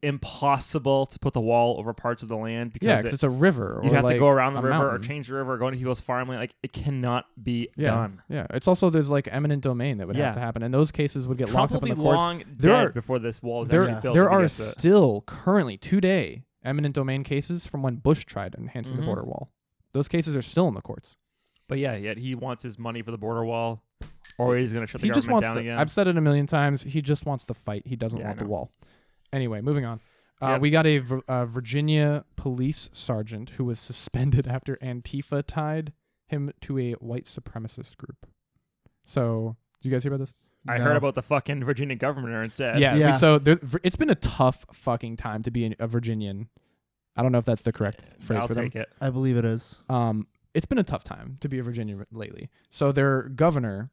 impossible to put the wall over parts of the land because Yeah, because it's a river. you or have to like go around the a river or mountain. change the river or go into people's farmland. Like it cannot be Yeah, done. yeah. It's also there's like eminent domain that would Yeah. have to happen, and those cases would get Trump locked will up in be the courts. long There dead are- before this wall is There, actually built. there if he are gets it. still currently today eminent domain cases from when Bush tried enhancing the Mhm. border wall. Those cases are still in the courts. But yeah, yet he wants his money for the border wall, or he's going to shut the He just government wants down the. again. I've said it a million times. He just wants the fight. He doesn't Yeah, I want the know. wall. Anyway, moving on. Yep. We got a Virginia police sergeant who was suspended after Antifa tied him to a white supremacist group. So, did you guys hear about this? I No. heard about the fucking Virginia governor instead. Yeah. So it's been a tough fucking time to be a Virginian. I don't know if that's the correct phrase I'll for them. take it. I believe it is. It's been a tough time to be a Virginia lately. So their governor,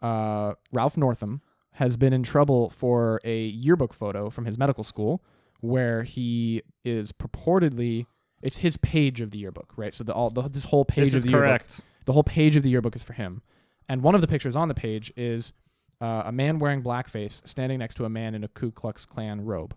Ralph Northam, has been in trouble for a yearbook photo from his medical school where he is purportedly, it's his page of the yearbook, right? So this whole page This of is the yearbook, correct. the whole page of the yearbook is for him. And one of the pictures on the page is a man wearing blackface standing next to a man in a Ku Klux Klan robe.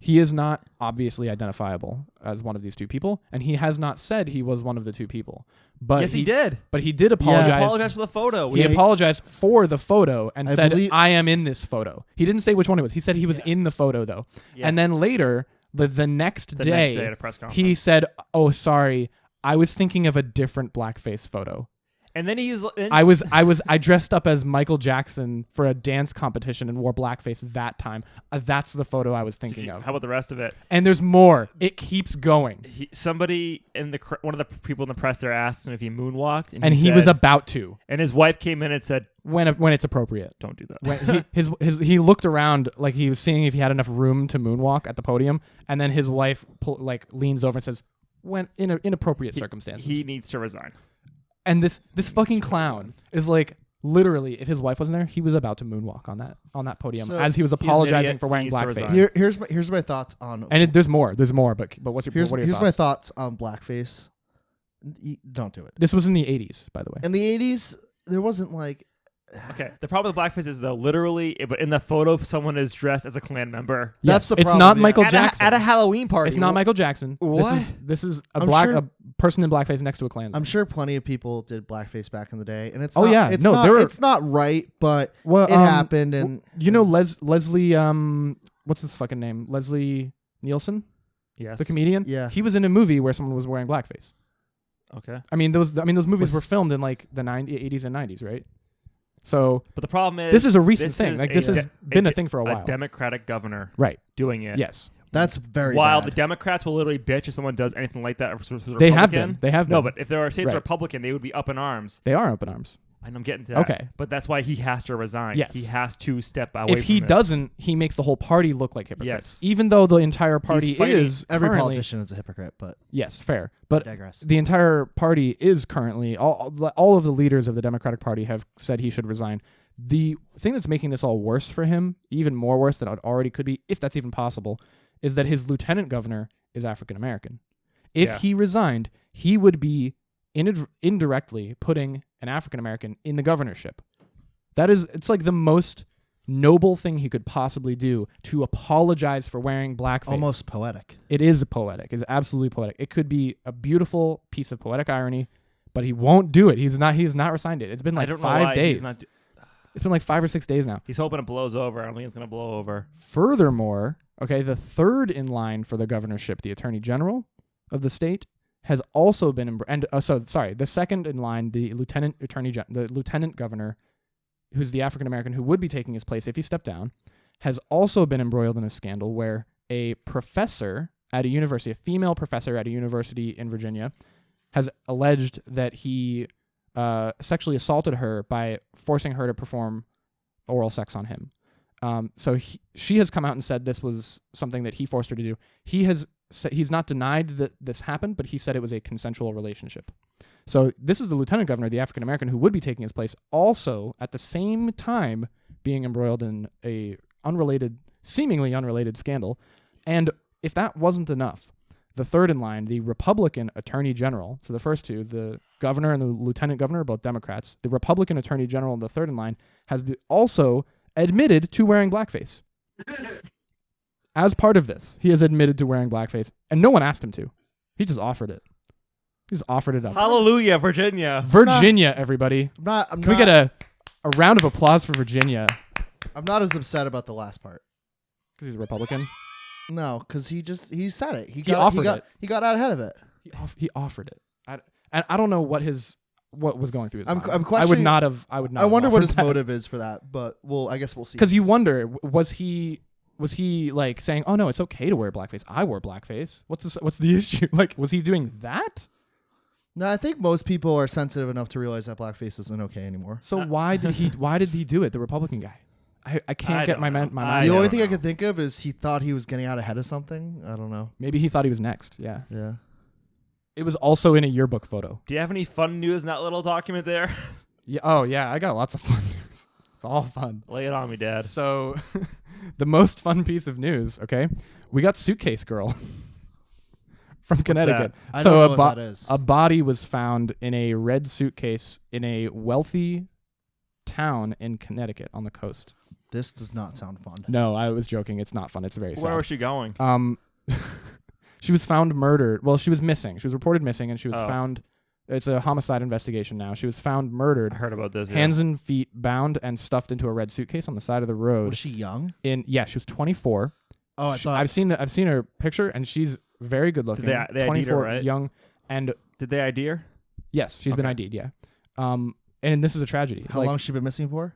He is not obviously identifiable as one of these two people, and he has not said he was one of the two people. But Yes, he did. But he did apologize. He apologized for the photo. He apologized for the photo and I said, believe- I am in this photo. He didn't say which one it was. He said he was in the photo, though. Yeah. And then later, the next The day, next day at a press conference. he said, oh, sorry, I was thinking of a different blackface photo. And then I dressed up as Michael Jackson for a dance competition and wore blackface that time. That's the photo I was thinking of. How about the rest of it? And there's more. It keeps going. Somebody in one of the people in the press there asked him if he moonwalked, And he was about to. And his wife came in and said, when it's appropriate. "Don't do that." When he looked around like he was seeing if he had enough room to moonwalk at the podium, and then his wife leans over and says, "When in inappropriate circumstances, he needs to resign." And this fucking clown is like literally, if his wife wasn't there, he was about to moonwalk on that podium as he was apologizing for wearing blackface. Here's my thoughts on. And there's more, but what are your here's thoughts? my thoughts on blackface. Don't do it. This was in the 80s, by the way. In the 80s, there wasn't like. Okay, the problem with blackface is though, literally, but in the photo, someone is dressed as a Klan member. That's the it's problem. not Michael Jackson at a Halloween party. It's not Michael Jackson. What? This is a I'm person in blackface next to a Klansman. I'm sure plenty of people did blackface back in the day, and it's it's not right, but it happened. And Leslie, what's his fucking name? Leslie Nielsen, yes, the comedian. Yeah, he was in a movie where someone was wearing blackface. Okay, I mean those movies were filmed in like the 80s and 90s, right? So, but the problem is this is a recent thing. Like this has been a thing for a while. A Democratic governor, right, doing it. Yes, that's very. While bad. the Democrats will literally bitch if someone does anything like that. They have been. No, but if there are states Republican, they would be up in arms. They are up in arms. And I'm getting to that. Okay. But that's why he has to resign. Yes. He has to step away If he from this. doesn't, he makes the whole party look like hypocrites. Yes. Even though the entire party is every currently, politician is a hypocrite, but yes, fair. But digress. The entire party is currently all of the leaders of the Democratic Party have said he should resign. The thing that's making this all worse for him, even more worse than it already could be, if that's even possible, is that his lieutenant governor is African American. If he resigned, he would be indirectly putting an African American in the governorship. It's like the most noble thing he could possibly do, to apologize for wearing blackface. Almost poetic. It is poetic. It's absolutely poetic. It could be a beautiful piece of poetic irony, but he won't do it. He's not resigned it. It's been like 5 days. It's been like 5 or 6 days now. He's hoping it blows over. I don't think it's going to blow over. Furthermore, the third in line for the governorship, the attorney general of the state, has also been the second in line, the lieutenant governor, who's the African American who would be taking his place if he stepped down, has also been embroiled in a scandal where a professor at a university, a female professor at a university in Virginia, has alleged that he sexually assaulted her by forcing her to perform oral sex on him. She has come out and said this was something that he forced her to do. He's not denied that this happened, but he said it was a consensual relationship. So this is the lieutenant governor, the African American, who would be taking his place, also at the same time being embroiled in a seemingly unrelated scandal. And if that wasn't enough, the third in line, the Republican attorney general, so the first two, the governor and the lieutenant governor, are both Democrats. The Republican attorney general, the third in line, has also admitted to wearing blackface. As part of this, he has admitted to wearing blackface, and no one asked him to. He just offered it. He just offered it up. Hallelujah, Virginia. Virginia, everybody. Can we get a round of applause for Virginia? I'm not as upset about the last part. Because he's a Republican? No, because he said it. He offered it. He got out ahead of it. He offered it. I don't know what was going through his mind. I'm questioning. I would not. I wonder what his motive is for that, but I guess we'll see. Because you wonder, was he like saying, "Oh no, it's okay to wear blackface. I wore blackface. What's the issue?" Like, was he doing that? No, I think most people are sensitive enough to realize that blackface isn't okay anymore. So why did he do it? The Republican guy. I can't get my mind. The only thing I could think of is he thought he was getting out ahead of something. I don't know. Maybe he thought he was next. Yeah. Yeah. It was also in a yearbook photo. Do you have any fun news in that little document there? Yeah. Oh yeah, I got lots of fun news. It's all fun. Lay it on me, Dad. So, the most fun piece of news. Okay, we got Suitcase Girl from Connecticut. I don't know what that is. A body was found in a red suitcase in a wealthy town in Connecticut on the coast. This does not sound fun. No, I was joking. It's not fun. It's very sad. Where was she going? She was found murdered. Well, she was missing. She was reported missing, and she was found. It's a homicide investigation now. She was found murdered. I heard about this. Hands and feet bound and stuffed into a red suitcase on the side of the road. Was she young? She was 24. Oh, I've seen her picture, and she's very good looking. They 24, ID'd her, right? young, and did they ID her? Yes, she's been ID'd. Yeah. And this is a tragedy. How long has she been missing for?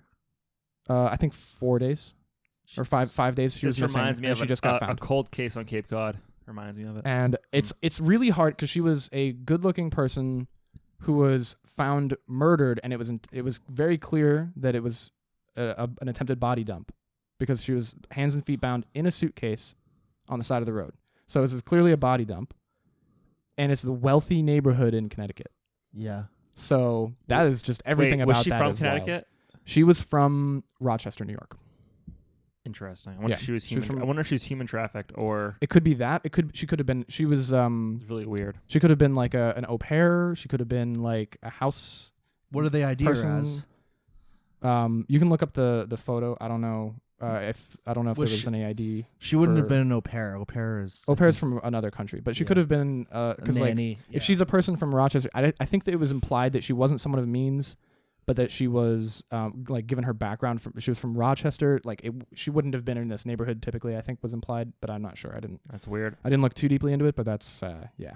I think 4 days or 5 days. She was This missing. reminds me and of she just got a found. cold case on Cape Cod. Reminds me of it. And it's really hard because she was a good-looking person who was found murdered, and it was very clear that it was an attempted body dump because she was hands and feet bound in a suitcase on the side of the road. So this is clearly a body dump, and it's the wealthy neighborhood in Connecticut. Yeah. So that is just everything about was she that from is wild. Connecticut? She was from Rochester, New York. Interesting. I wonder if Yeah, she was human. I wonder if she was human trafficked or. It could be that. She could have been. She was. It's really weird. She could have been like an au pair. She could have been like a house. What do they ID her person. as? You can look up the photo. I don't know if there was any ID. She wouldn't have for- been an au pair. Au pair is from another country, but she Yeah. could have been because like nanny. if she's a person from Rochester, I think that it was implied that she wasn't someone of means, but that she was like given her background she was from Rochester, like she wouldn't have been in this neighborhood typically. I think was implied, but I'm not sure. That's weird. I didn't look too deeply into it, but that's yeah.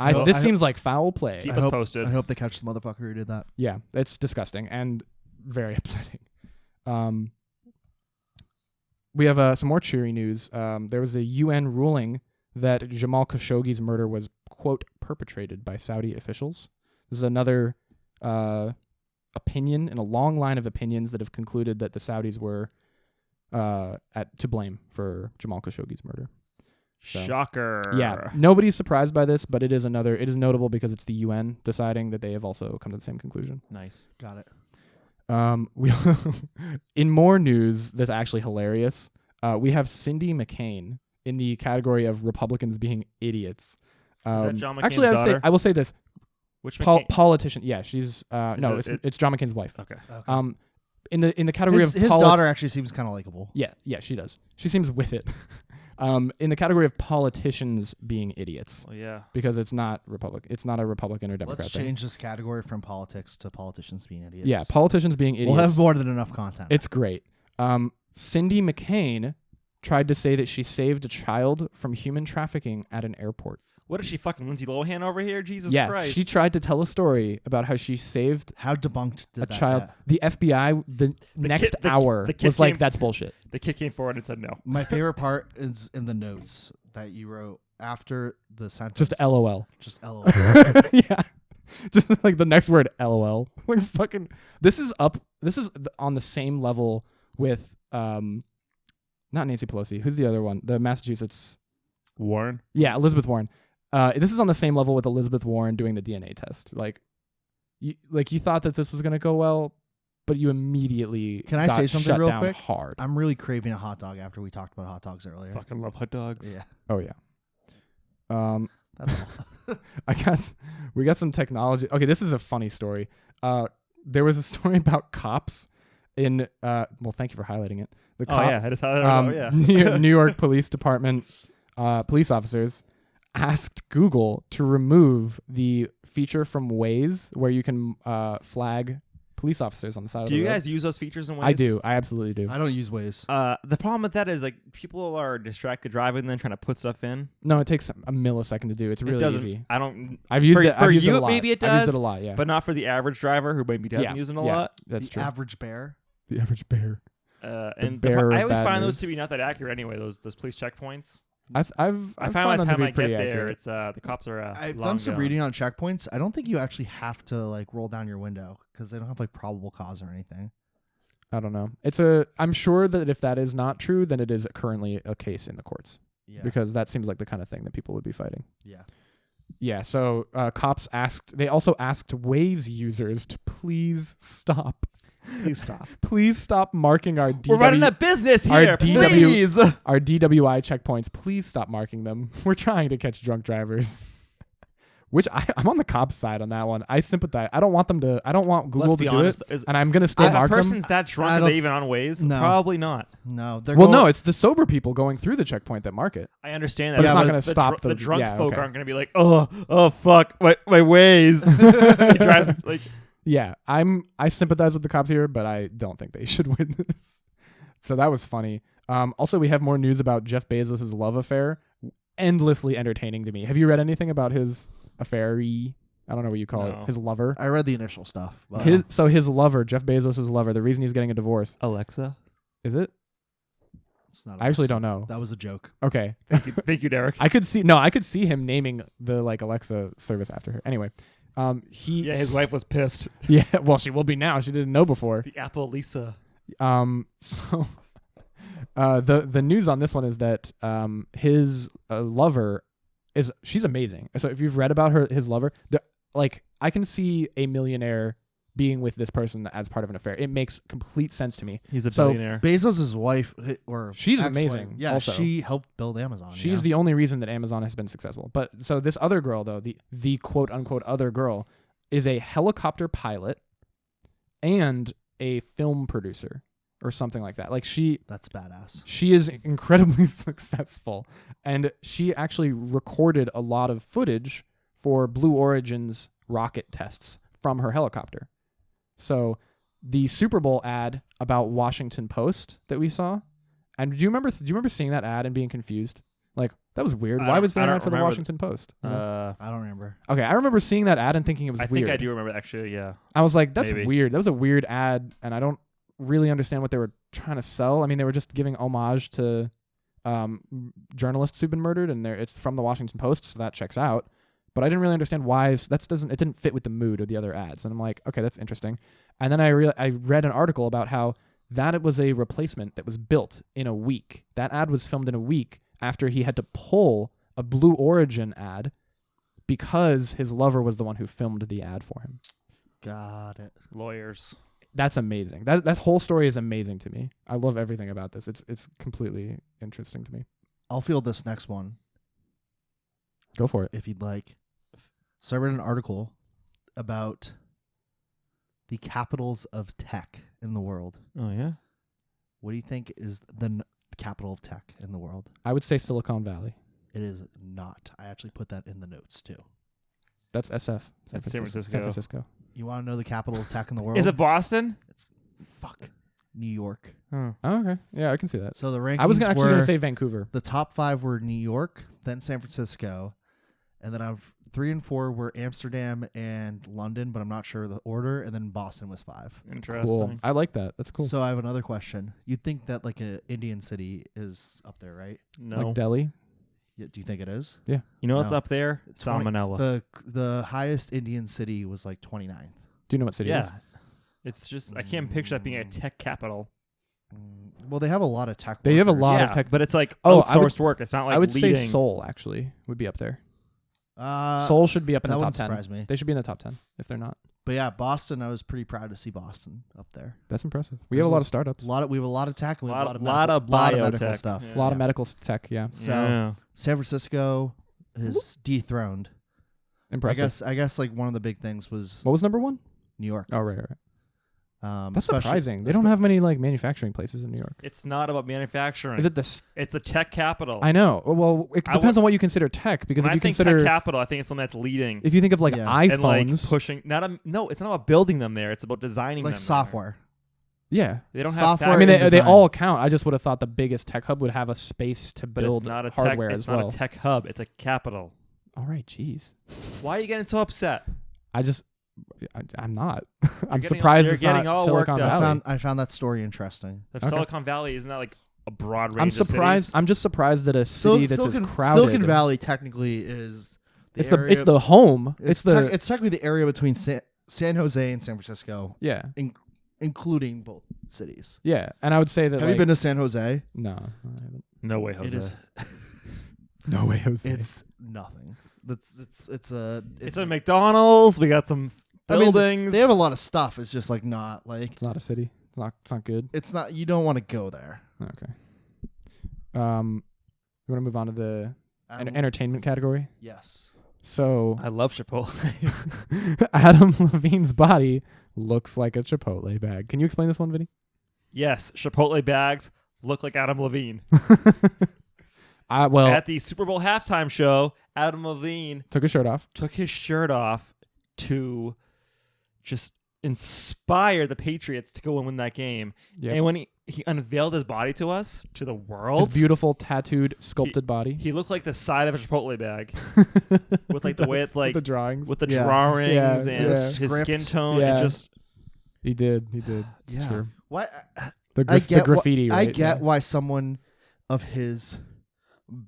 Well, This I seems like foul play. Keep us posted. I hope they catch the motherfucker who did that. Yeah, it's disgusting and very upsetting. We have some more cheery news. There was a UN ruling that Jamal Khashoggi's murder was, quote, perpetrated by Saudi officials. This is another opinion in a long line of opinions that have concluded that the Saudis were to blame for Jamal Khashoggi's murder. So, Shocker. yeah, nobody's surprised by this, but it is notable because it's the UN deciding that they have also come to the same conclusion. Nice. Got it. We in more news that's actually hilarious. We have Cindy McCain in the category of Republicans being idiots. Is that John McCain's actually, daughter? I will say this: Which McCain? politician. Yeah, she's no, it- it's John McCain's wife. Okay. In the category His, of his daughter actually seems kind of likable. Yeah, she does. She seems with it. In the category of politicians being idiots, Well, yeah. because it's not a Republican or Democrat Let's thing. change this category from politics to politicians being idiots. Yeah, politicians being idiots. We'll have more than enough content. It's great. Cindy McCain tried to say that she saved a child from human trafficking at an airport. What is she fucking Lindsay Lohan over here? Jesus Yeah, Christ. she tried to tell a story about how she saved How debunked did a that child. get? The FBI the next kid- the- hour the kid was like, came- "That's bullshit." The kid came forward and said no. My favorite part is in the notes that you wrote after the sentence. Just LOL. Just LOL. Yeah, just like the next word, LOL. Like fucking. This is on the same level with not Nancy Pelosi. Who's the other one? The Massachusetts. Warren? Yeah, Elizabeth Warren. This is on the same level with Elizabeth Warren doing the DNA test. Like you thought that this was gonna go well, but you immediately Can I got say something shut real down quick? hard. I'm really craving a hot dog after we talked about hot dogs earlier. Fucking love hot dogs. Yeah, Oh yeah. that's all. We got some technology. Okay, this is a funny story. There was a story about cops in thank you for highlighting it. The Oh, yeah. I just had it. Yeah. New York Police Department police officers asked Google to remove the feature from Waze where you can flag police officers on the side of Do the you road. guys use those features in Waze? I do. I absolutely do. I don't use Waze. The problem with that is like people are distracted driving and then trying to put stuff in. No, it takes a millisecond to do. It's It really doesn't. easy. I don't. I've used for, it. For I've used you, it a lot. maybe it I've does, used it a lot. Yeah, but not for the average driver who maybe doesn't use it a lot. That's The true. average bear. The average bear. And bearer I of always bad find those news. to be not that accurate anyway. Those police checkpoints. I've I find by found the them to time be I get pretty there, accurate. it's the cops are. I've long done some gone. reading on checkpoints. I don't think you actually have to like roll down your window because they don't have like probable cause or anything. I don't know. I'm sure that if that is not true, then it is currently a case in the courts Yeah. because that seems like the kind of thing that people would be fighting. Yeah. Yeah. So cops they also asked Waze users to please stop. Please stop. Please stop marking our We're running a business our here. DW Please. our DWI checkpoints. Please stop marking them. We're trying to catch drunk drivers. Which I'm on the cops' side on that one. I sympathize. I don't want Google Let's to be do honest, it, and I'm gonna still If a mark them. person's that drunk, I are don't- they even on Waze? No. Probably not. No. They're Well, going, no, it's the sober people going through the checkpoint that mark it. I understand that. But it's Yeah, not but going to stop the drunk yeah, folk okay. aren't going to be like, oh fuck, my Waze. He drives like. Yeah, I sympathize with the cops here, but I don't think they should win this. So that was funny. Also, we have more news about Jeff Bezos' love affair. Endlessly entertaining to me. Have you read anything about his affair? I don't know what you call No. it. His lover. I read the initial stuff. But His lover, Jeff Bezos' lover. The reason he's getting a divorce. Alexa. Is it? it's not I actually Alexa. don't know. That was a joke. Okay. Thank you, Derek. I could see him naming the like Alexa service after her. Anyway, Yeah, his wife was pissed. Yeah, well, she will be now. She didn't know before. The Apple Lisa. So the news on this one is that his lover she's amazing. So if you've read about his lover, I can see a millionaire being with this person as part of an affair. It makes complete sense to me. He's a So, billionaire. Bezos' wife, or She's ex-wife, amazing Yeah, also. she helped build Amazon. She's the only reason that Amazon has been successful. But so this other girl, though, the quote unquote other girl, is a helicopter pilot and a film producer or something like that. Like That's badass. she is incredibly successful, and she actually recorded a lot of footage for Blue Origin's rocket tests from her helicopter. So the Super Bowl ad about Washington Post that we saw, and do you remember seeing that ad and being confused? Like, that was weird. Why was there an ad for the Washington Post? You know? I don't remember. Okay, I remember seeing that ad and thinking it was I weird. think I do remember, actually, yeah. I was like, that's Maybe. weird. That was a weird ad, and I don't really understand what they were trying to sell. I mean, they were just giving homage to journalists who've been murdered, and it's from the Washington Post, so that checks out. But I didn't really understand why it didn't fit with the mood of the other ads. And I'm like, okay, that's interesting. And then I read an article about how that it was a replacement that was built in a week. That ad was filmed in a week after he had to pull a Blue Origin ad because his lover was the one who filmed the ad for him. Got it. Lawyers. That's amazing. That whole story is amazing to me. I love everything about this. It's completely interesting to me. I'll field this next one Go for it. if you'd like. So I read an article about the capitals of tech in the world. Oh, yeah? What do you think is the capital of tech in the world? I would say Silicon Valley. It is not. I actually put that in the notes too. That's SF. San That's San Francisco. San Francisco. Francisco. You want to know the capital of tech in the world? Is it Boston? Fuck. New York. Huh. Oh, okay. Yeah, I can see that. So the rankings I was actually were, going to say Vancouver. the top 5 were New York, then San Francisco, and then 3 and 4 were Amsterdam and London, but I'm not sure the order, and then Boston was 5. Interesting. Cool. I like that. That's cool. So I have another question. You'd think that like an Indian city is up there, right? No. Like Delhi. Yeah, do you think it is? Yeah. You know what's No. up there? 20 Salmonella. The highest Indian city was like 29th. Do you know what city it is? Yeah. It's just, I can't picture that being a tech capital. Well, they have a lot of tech. They have a workers. lot yeah, of tech. but it's like Oh, I would- outsourced work. It's not like I would leading. say Seoul, actually, would be up there. Uh, Seoul should be up in that the top wouldn't 10. surprise me. They should be in the top 10 if they're not. But yeah, Boston. I was pretty proud to see Boston up there. That's impressive. We There's have a lot of startups. We have a lot of tech. And we have a lot of lot of medical biotech. stuff. Yeah. A lot of medical tech, yeah. So Yeah. San Francisco is dethroned. Impressive. I guess like one of the big things was What was number 1? New York. Oh, right. That's Especially- surprising. They don't have many like manufacturing places in New York. It's not about manufacturing. Is it this? It's the tech capital. I know. Well, it I depends would- on what you consider tech, because When if I you think consider, tech capital, I think it's something that's leading. if you think of like Yeah. iPhones, and like pushing. No, it's not about building them there. It's about designing like them there. software. yeah. They don't Software have. I mean, and they design. all count. I just would have thought the biggest tech hub would have a space to but build it's not a hardware tech, as it's well. not a tech hub. It's a capital. All right, jeez. Why are you getting so upset? I'm not. I'm getting surprised you're it's getting not all Silicon worked up. Valley. I found that story interesting. If Okay. Silicon Valley isn't that like a broad range I'm of surprised. cities? I'm just surprised that a city that's as crowded. Silicon Valley technically is the It's area, the home. It's it's technically the area between San Jose and San Francisco, yeah. including both cities. Yeah, and I would say that. Have you been to San Jose? No, I haven't. No way, Jose. It is. No way, Jose. It's nothing. It's a McDonald's. We got some I mean, buildings. they have a lot of stuff. It's just like not like It's not a city. It's not good. it's not. You don't want to go there. Okay. You want to move on to the Adam- entertainment category? Yes. So I love Chipotle. Adam Levine's body looks like a Chipotle bag. Can you explain this one, Vinny? Yes, Chipotle bags look like Adam Levine. Well, At the Super Bowl halftime show, Adam Levine took his shirt off. took his shirt off to just inspired the Patriots to go and win that game. Yep. And when he unveiled his body to us, to the world, His beautiful tattooed sculpted body. he looked like the side of a Chipotle bag with like the way it's like the drawings. with the Yeah. drawings Yeah, and yeah. his Script. skin tone. Yeah. It just He did. Yeah. Sure. What? The, I the get graffiti, I right? get Yeah. why someone of his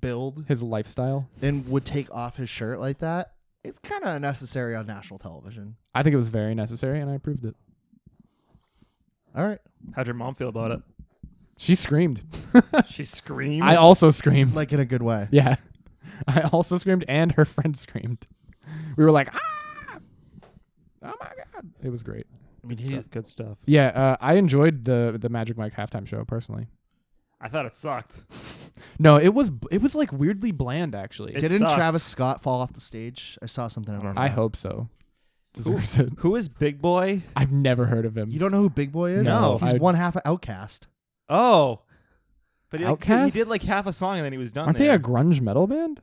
build His lifestyle. and would take off his shirt like that. It's kind of unnecessary on national television. I think it was very necessary, and I approved it. All right. how'd your mom feel about it? She screamed. She screamed. I also screamed. Like in a good way. Yeah. I also screamed, and her friend screamed. We were like, ah! Oh my God. It was great. I mean, Good stuff. Yeah, I enjoyed the Magic Mike halftime show, personally. I thought it sucked. No, it was like weirdly bland, actually. It didn't sucks. Travis Scott fall off the stage? I saw something about that. I hope so. Deserves it. Who is Big Boy? I've never heard of him. You don't know who Big Boy is? No. He's I- one half of Outcast. Oh, but he Outkast? did like half a song and then he was done. Aren't there. they a grunge metal band?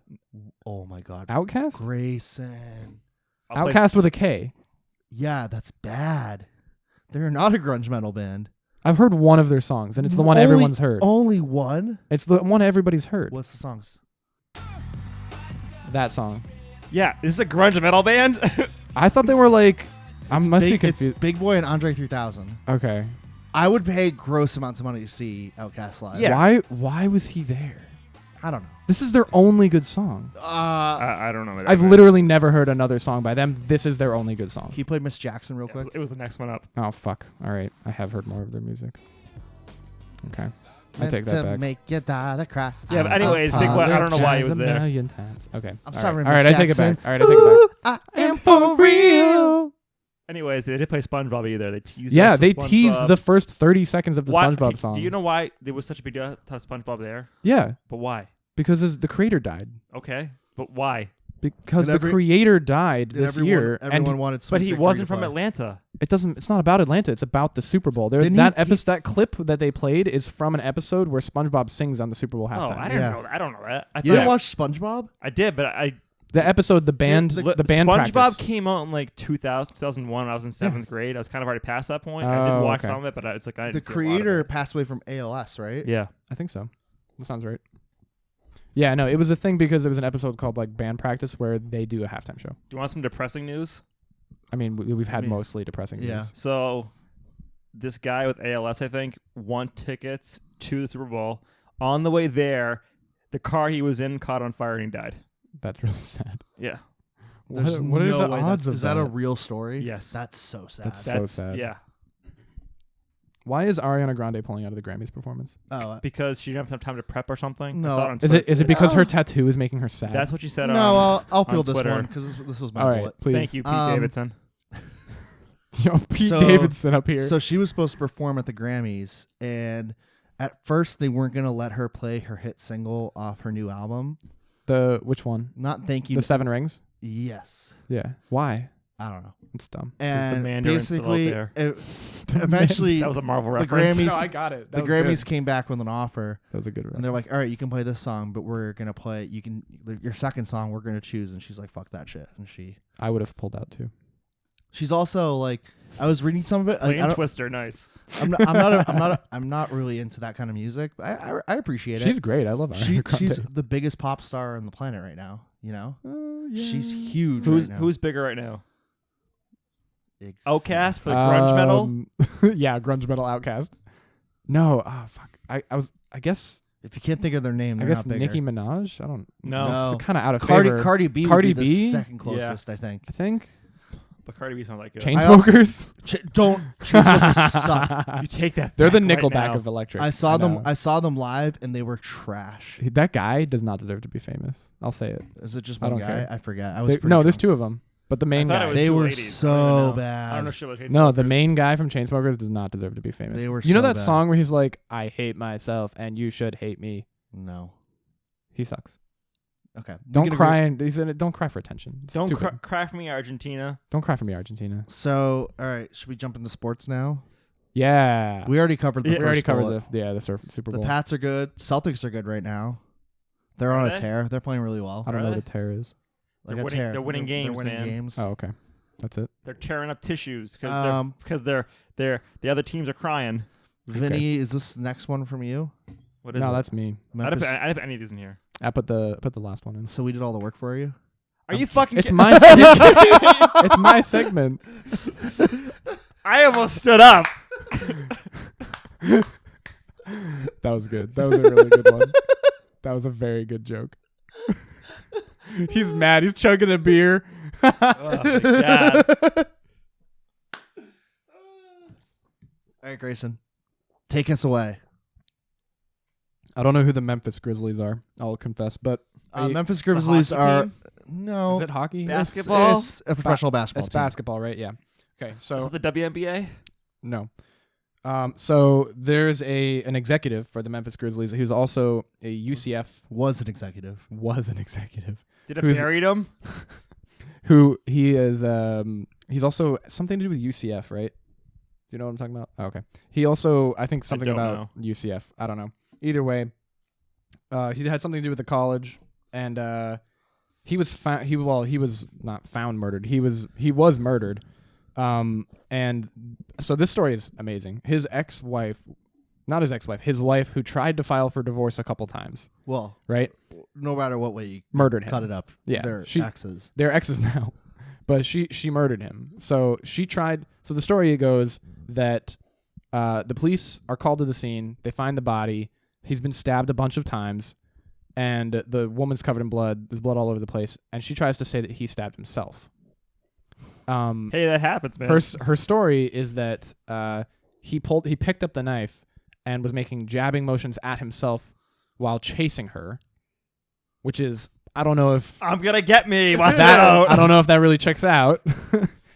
Oh my God. Outcast? Grayson. I'll play- Outcast with a K. Yeah, that's bad. They're not a grunge metal band. I've heard one of their songs, and it's the one Only- everyone's heard. Only one? It's the one everybody's heard. What's the songs? That song. Yeah, this is a grunge metal band. I thought they were like. I must be Big, confused. it's Big Boy and Andre 3000. Okay. I would pay gross amounts of money to see Outkast live. Yeah. Why was he there? I don't know. This is their only good song. I don't know. I've literally never heard another song by them. This is their only good song. Can you play Miss Jackson real quick? It was the next one up. Oh fuck. All right. I have heard more of their music. Okay. I Meant take to that back. make your daughter cry. Yeah, but anyways, Big Boy, I don't know why he was Apologize a there. million times. Okay. I'm All sorry, right. Miss All right, I take it Jackson. back. All right, I take it back. I am for real. Anyways, they didn't play SpongeBob either. They teased. Yeah, us they with teased SpongeBob. the first 30 seconds of the Why- SpongeBob okay, song. Do you know why there was such a big deal to have SpongeBob there? Yeah, But why? because the creator died. Okay, but why? Because And the creator died And this year, everyone and wanted But Sweet he Victory wasn't to from play. Atlanta. it's not about Atlanta. It's about the Super Bowl. There, Didn't that he- episode, that clip that they played is from an episode where SpongeBob sings on the Super Bowl Oh, halftime. I didn't Yeah. know that. I don't know that. I You thought didn't watch SpongeBob? I did, but The episode, the band, the band SpongeBob practice. came out in like 2001 when I was in 7th grade. I was kind of already past that point. I Oh, did watch okay. some of it, but it's like I The didn't see a lot of creator it. passed away from ALS, right? Yeah. I think so. That sounds right. Yeah, no, it was a thing because it was an episode called like band practice where they do a halftime show. Do you want some depressing news? I mean, we've had mean, mostly depressing yeah. news. So, this guy with ALS, I think, won tickets to the Super Bowl. On the way there, the car he was in caught on fire and he died. That's really sad. Yeah. There's what are no the way odds that's, of is that a that? real story? Yes. That's so sad. That's- So That's sad. Yeah. Why is Ariana Grande pulling out of the Grammys performance? Oh, Because she didn't have time to prep or something. No. I saw it on Is Twitter. it because No. her tattoo is making her sad? That's what she said no, on I'll field on this Twitter. one because this was my all right. bullet. Please. Thank you, Pete Um, Davidson. Yo, Pete So- Davidson up here. So she was supposed to perform at the Grammys, and at first they weren't going to let her play her hit single off her new album. Which one? Not Thank You. The Seven Rings. Yes. Yeah. Why? I don't know. It's dumb. And Mandarin still out basically, there? eventually, That was a Marvel the reference. Grammys, No, I got it. the Grammys came back with an offer, That was a good. and they're like, reference. "All right, you can play this song, but we're gonna play. You can your second song. We're gonna choose." And she's like, "Fuck that shit." And I would have pulled out too. she's also like, I was reading some of it. Like, Lane Twister, nice. I'm not really into that kind of music, but I appreciate She's it. great. I love her. She's the biggest pop star on the planet right now. You know, she's huge. Who's right now. who's bigger right now? Ex- Outcast for the grunge metal. Yeah, grunge metal Outcast. No, fuck. I guess If you can't think of their name, I they're guess not bigger. Nicki Minaj. I don't. No. No. Kind of out of Cardi favor. Cardi B Cardi would be B? the second closest, I think. I think. But Cardi B's not that good. I also- Chainsmokers. Don't Chainsmokers suck. You take that. They're the back right Nickelback now. of electric. I saw them. know. I saw them live, and they were trash. That guy does not deserve to be famous. I'll say it. Is it just I one don't guy? care. I forget. I was pretty No, there's drunk. two of them, but the main I thought guy. it was They two were ladies. I don't even so know. bad. I don't know shit about No, the Chainsmokers. main guy from Chainsmokers does not deserve to be famous. They were You know so that bad. song where he's like, "I hate myself and you should hate me." No. He sucks. Okay. We Don't can cry agree. and he's in it. Don't cry for attention. It's Don't stupid. cry for me, Argentina. Don't cry for me, Argentina. So, all right. Should we jump into sports now? Yeah, We already covered the we first already covered bullet. the Super The Bowl. Pats are good. Celtics are good right now. They're Are on they? a tear. They're playing really well. I don't Are know they? what a tear is. Like They're a winning- tear. they're winning games, They're winning man. games. Oh, okay. That's it. They're tearing up tissues because the other teams are crying. Vinny, is this the next one from you? What is No, it? that's me. I didn't put any of these in here. I put the last one in. So we did all the work for you? Are you fucking? It's my it's my segment. I almost stood up. That was good. That was a really good one. That was a very good joke. He's mad. He's chugging a beer. Oh my god. All right, Grayson. Take us away. I don't know who the Memphis Grizzlies are. I'll confess, but Memphis a Grizzlies hockey are... team? No. is it hockey? Basketball? It's a professional basketball It's team. basketball, right? Yeah. Okay, Is so it the WNBA? no. So there's an executive for the Memphis Grizzlies who's also a UCF Was an executive. Did it Who's- buried him? who he is. He's also something to do with UCF, right? Do you know what I'm talking about? Oh, okay. He also, I think, something don't about UCF. I don't know. Either way, he had something to do with the college, and he was found. He was not found murdered. He was murdered. And so this story is amazing. His ex-wife, not his ex-wife, his wife, who tried to file for divorce a couple times, Well, right? no matter what way you Murdered him. cut it up. Yeah, They're she- exes. They're exes now, but she murdered him. So she tried. So the story goes that the police are called to the scene. They find the body. He's been stabbed a bunch of times, and the woman's covered in blood. There's blood all over the place, and she tries to say that he stabbed himself. Hey, that happens, man. Her story is that he picked up the knife and was making jabbing motions at himself while chasing her, which is, I don't know if I'm gonna get me. Watch that out. I don't know if that really checks out.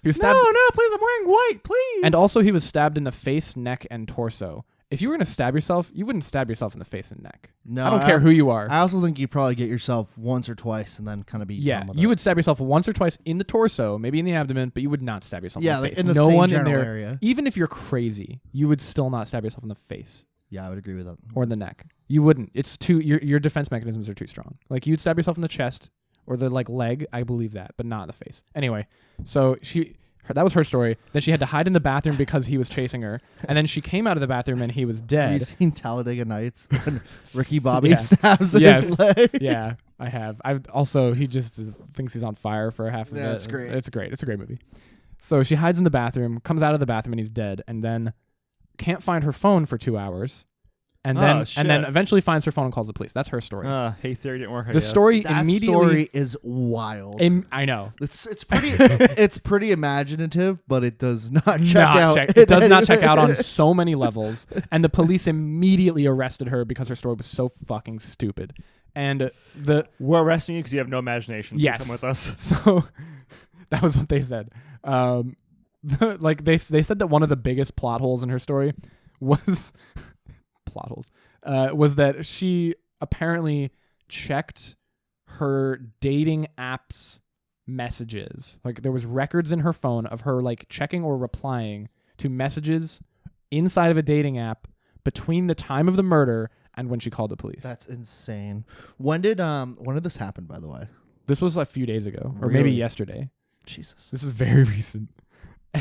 He was stabbed, No, please. I'm wearing white, please. and also he was stabbed in the face, neck, and torso. If you were gonna stab yourself, you wouldn't stab yourself in the face and neck. No, I don't care who you are. I also think you'd probably get yourself once or twice and then kind of be Yeah, done with you it. would stab yourself once or twice in the torso, maybe in the abdomen, but you would not stab yourself Yeah, in the like face. in the no same one in general there, area. even if you're crazy, you would still not stab yourself in the face Yeah, I would agree with that. or in the neck. You wouldn't. It's too your defense mechanisms are too strong. Like you'd stab yourself in the chest or the leg. I believe that, but not in the face. Anyway, so that was her story. Then she had to hide in the bathroom because he was chasing her, and then she came out of the bathroom and he was Have dead. you seen Talladega Nights when Ricky Bobby Yeah. stabs Yes. his leg? Yeah, I have. I've also he just thinks he's on fire for half of it. Yeah, it's great. It's great. It's a great movie. So she hides in the bathroom, comes out of the bathroom, and he's dead, and then can't find her phone for 2 hours, and then shit. eventually finds her phone and calls the police. That's her story. Hey Siri didn't work. I the guess. story That immediately. story is wild. I know. It's pretty it's pretty imaginative, but it does not check out. It does not check out on so many levels, and the police immediately arrested her because her story was so fucking stupid. And We're arresting you because you have no imagination. Please Yes. come with us. So that was what they said. Like they said that one of the biggest plot holes in her story was was that she apparently checked her dating apps messages. Like there was records in her phone of her like checking or replying to messages inside of a dating app between the time of the murder and when she called the police. That's insane. When did this happen, by the way? This was a few days ago, or maybe Really? yesterday. Jesus. This is very recent.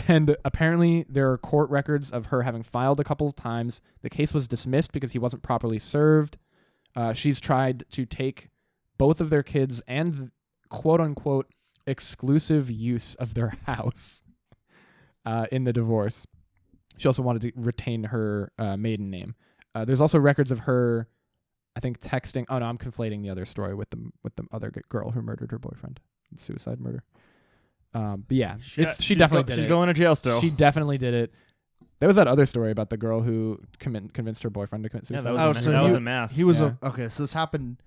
And apparently there are court records of her having filed a couple of times. The case was dismissed because he wasn't properly served. She's tried to take both of their kids and quote unquote exclusive use of their house in the divorce. She also wanted to retain her maiden name. There's also records of her, I think, texting. Oh no, I'm conflating the other story with the other girl who murdered her boyfriend. Suicide murder. But yeah, she definitely did it. She's going to jail still. She definitely did it. There was that other story about the girl who convinced her boyfriend to commit Yeah, suicide. that was, Oh, that so was you- a mess. He was Yeah. okay, so this happened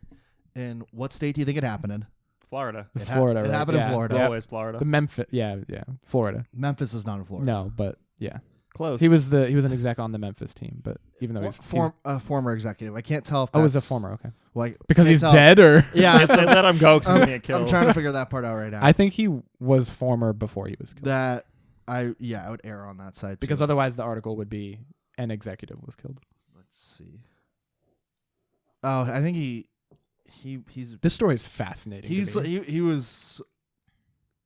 in what state do you think it happened in? Florida. It's It hap- Florida, it right? happened in Yeah. Florida. Yep. Always Florida. The Memphis, yeah, Florida. Memphis is not in Florida. No, but yeah, Close. he was an exec on the Memphis team, but even though he's Former executive. I can't tell if oh, that's he's a former, okay, like because can't he's tell. dead, or Yeah, Can't say let him go because he's gonna get killed. I'm trying to figure that part out right now. I think he was former before he was killed, that I would err on that side because too. otherwise the article would be an executive was killed. Let's see. Oh, I think he's This story is fascinating. he's to me. he was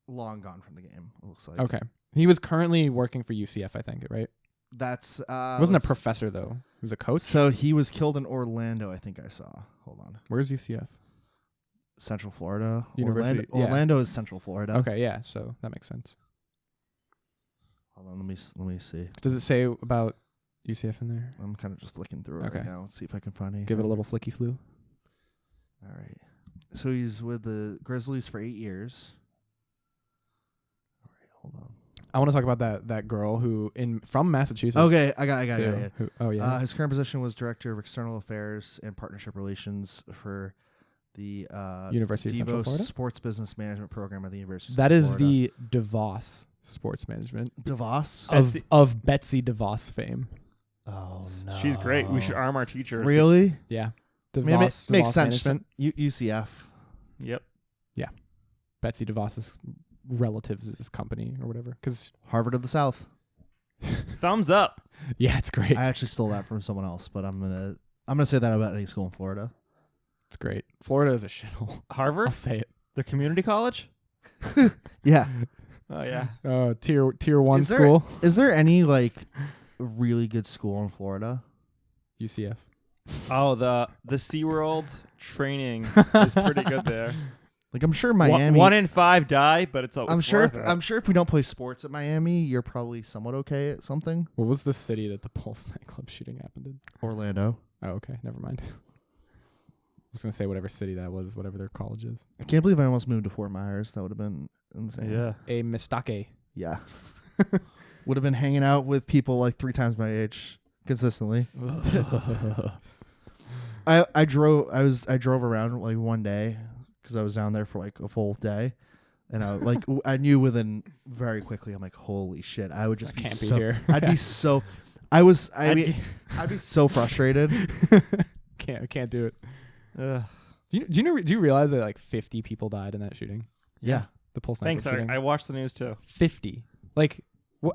long gone from the game. It looks like. Okay. He was currently working for UCF, I think, right? That's He wasn't a professor though. He was a coach. So he was killed in Orlando, I think I saw. Hold on. Where's UCF? Central Florida. University, yeah. Orlando is Central Florida. Okay, yeah, so that makes sense. Hold on, let me see. Does it say about UCF in there? I'm kind of just flicking through it Okay. right now. Let's see if I can find anything. Give it a little flicky flu. All right. So he's with the Grizzlies for 8 years. All right, hold on. I want to talk about that girl who from Massachusetts. Okay, I got too, it. who- oh yeah. His current position was Director of External Affairs and Partnership Relations for the University of Central DeVos Florida. Sports Business Management Program at the University of That Central is Florida. the DeVos Sports Management DeVos? of Betsy DeVos fame. Oh, no. She's great. We should arm our teachers. Really? Yeah. I mean, DeVos, makes DeVos sense. Management. UCF. Yep. Betsy DeVos's relatives' company or whatever. Because Harvard of the South. Thumbs up. yeah, it's great. I actually stole that from someone else, but I'm gonna say that about any school in Florida. It's great. Florida is a shithole. Harvard? I'll say it. The community college? Yeah. Oh, yeah. Tier 1 Is there- school. Is there any like really good school in Florida? UCF. Oh, the SeaWorld training is pretty good there. Like I'm sure Miami. 1 in 5 die, but it's I'm sure. worth it. I'm sure if we don't play sports at Miami, you're probably somewhat okay at something. What was the city that the Pulse nightclub shooting happened in? Orlando. Oh, okay. Never mind. I was going to say whatever city that was, whatever their college is. I can't believe I almost moved to Fort Myers. That would have been insane. Yeah. A Mistake. Yeah. Would have been hanging out with people like 3 times my age consistently. I drove around like one day because I was down there for like a full day, and I knew within very quickly. I'm like, holy shit! I would just I can't be so, here. I'd be so. I'd be so frustrated. Can't do it. Ugh. Do you realize that like 50 people died in that shooting? Yeah. The Pulse Thanks. nightclub shooting. I watched the news too. 50. Like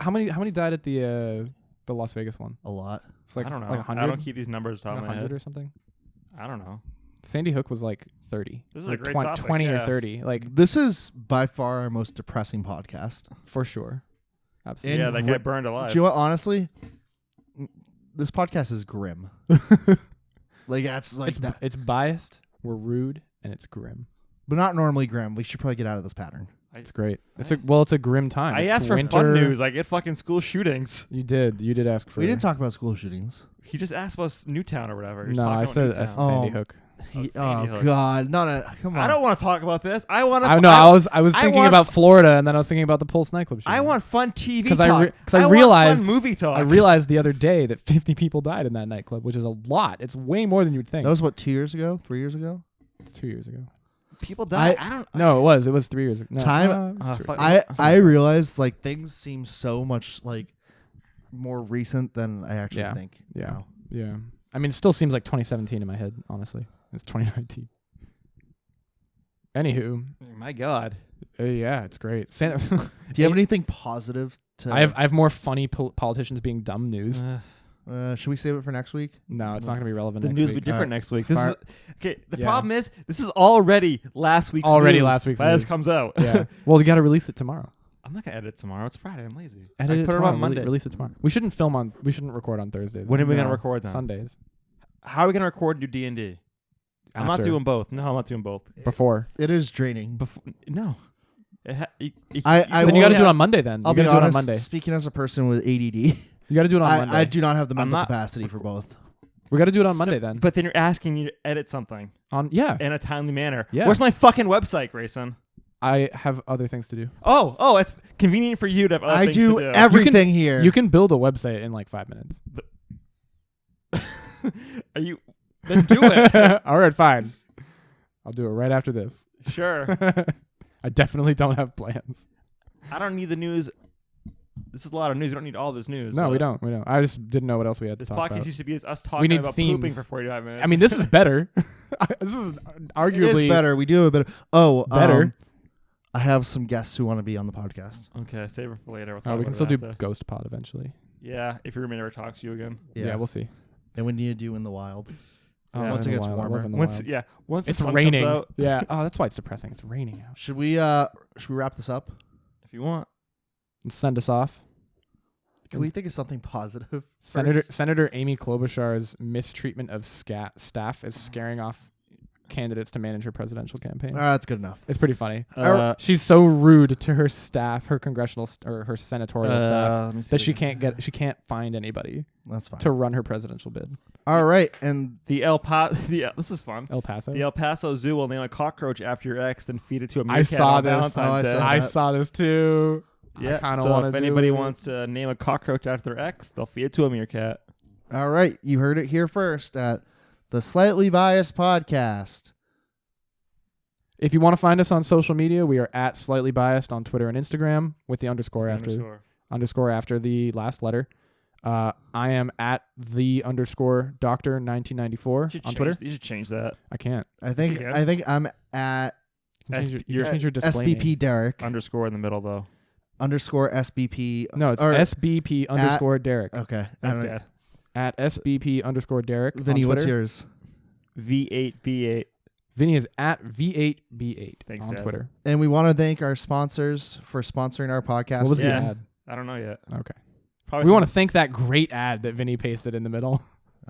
how many died at the Las Vegas one? A lot. It's like I don't know. Like 100. I don't keep these numbers top of my 100 head. or something. I don't know. Sandy Hook was like 30. This is like a great 20, topic, 20 or yes. 30. Like This is by far our most depressing podcast. for sure. Absolutely. Yeah, that guy burned alive. Do you know what? Honestly, this podcast is grim. Like that's like that, it's biased. We're rude and it's grim. but not normally grim. We should probably get out of this pattern. It's great. It's a grim time. I It's asked for winter. fun news. I get fucking school shootings. You did ask for. We didn't talk about school shootings. He just asked about Newtown or whatever. He was No, talking I about said Newtown. Sandy Hook. Sandy Hook. God, come on. I don't want to talk about this. I want to. I know. I was thinking want about Florida, and then I was thinking about the Pulse nightclub shooting. I want fun TV 'Cause talk. I want realized fun movie talk. I realized the other day that 50 people died in that nightclub, which is a lot. It's way more than you'd think. That was what 2 years ago, 3 years ago. 2 years ago. people die. I- I don't. No, it was 3 years ago. No, Time- it was 2 fuck. years. I realized like things seem so much like more recent than I actually Yeah. think. Yeah. now. Yeah. I mean, it still seems like 2017 in my head, honestly. It's 2019. Anywho, My God. yeah, it's great. Do you have anything positive to? I have more funny politicians being dumb news. Should we save it for next week? No, it's not going to be relevant The next news week. will be different Alright. next week. This is Fire- okay. The Yeah. problem is this is already last week's Already news last week's by news. this comes out. Yeah. Well, you got to release it tomorrow. I'm not gonna edit tomorrow. It's Friday. I'm lazy. Edit I it put tomorrow. it on Monday. Release it tomorrow. We shouldn't record on Thursdays. When are we No. gonna record then? Sundays. How are we gonna record and do D&D? I'm not After. doing both. No, I'm not doing both. Before. It is draining. No. I Then you got to won't- do it on Monday then. I'll You be got to do it on honest. Monday. Speaking as a person with ADD, You got to do it on Monday. I do not have the I'm mental not- capacity for both. We got to do it on Monday then. But then you're asking me to edit something Yeah. in a timely manner. Yeah. Where's my fucking website, Grayson? I have other things to do. Oh, it's convenient for you to have other I things do to do. everything here. You can build a website in like 5 minutes. Are you? Then do it. All right, fine. I'll do it right after this. Sure. I definitely don't have plans. I don't need the news. This is a lot of news. We don't need all this news. No, but we don't. We don't. I just didn't know what else we had to This talk podcast about. used to be us talking need about pooping themes. for 45 minutes. I mean, this is better. This is arguably it is better. We do it better. Oh, better. I have some guests who want to be on the podcast. Okay, save it for later. We'll Oh, talk we can about still it do after. Ghost Pod eventually. Yeah, if your roommate never talks to you again. Yeah, we'll see. And we need to do in the wild. Oh, Yeah. Live Once in it the gets Wild. warmer. Live in the Once Wild. yeah, once It's the sun raining. comes out, Yeah. Oh, that's why it's depressing. It's raining out. Should we wrap this up? if you want. And send us off. Can we think of something positive? Senator Amy Klobuchar's mistreatment of staff is scaring off candidates to manage her presidential campaign. That's good enough. It's pretty funny. She's so rude to her staff, her congressional or her senatorial staff, let me see that if I can- she can't find anybody That's fine. to run her presidential bid. All right, and this is fun. El Paso. The El Paso Zoo will name a cockroach after your ex and feed it to a I meerkat saw on this. Valentine's Day. I saw this too. Yeah, I kinda so wanna if do anybody it. wants to name a cockroach after their ex, they'll feed it to a meerkat. all right, you heard it here first at the Slightly Biased Podcast. If you want to find us on social media, we are at Slightly Biased on Twitter and Instagram with the underscore after the last letter. I am at the _ doctor 1994 on Twitter. You should change that. I can't. I think I'm at You can SP change your display name. SBP Derek Underscore in the middle though. _ SBP. No, it's or- SBP _ Derek. Okay, That's I don't- dad. At SBP _ Derek. Vinny, on what's Twitter. yours? V8B8. Vinny is at V8B8 Thanks, on Dad. Twitter. And we want to thank our sponsors for sponsoring our podcast. What was Yeah. the ad? I don't know yet. Okay. Probably We some- want to thank that great ad that Vinny pasted in the middle.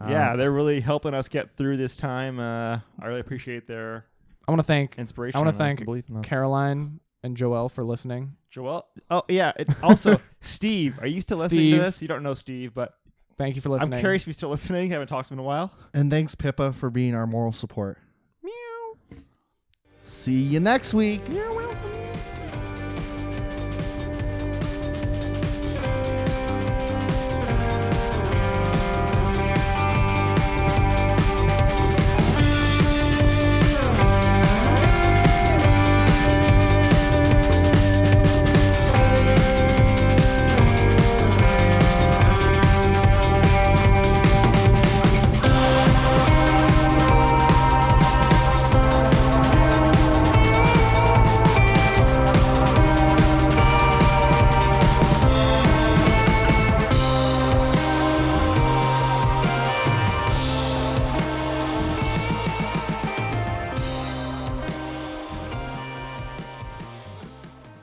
Yeah, they're really helping us get through this time. I really appreciate their I want to thank inspiration. I want in to us thank and belief in us. Caroline and Joelle for listening. Joel. Oh yeah. Also, Steve, are you still listening Steve. to this? You don't know Steve, but Thank you for listening. I'm curious if you're still listening. Haven't talked to him in a while. And thanks, Pippa, for being our moral support. Meow. See you next week. You're welcome.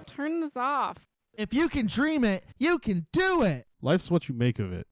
Turn this off. If you can dream it, you can do it. Life's what you make of it.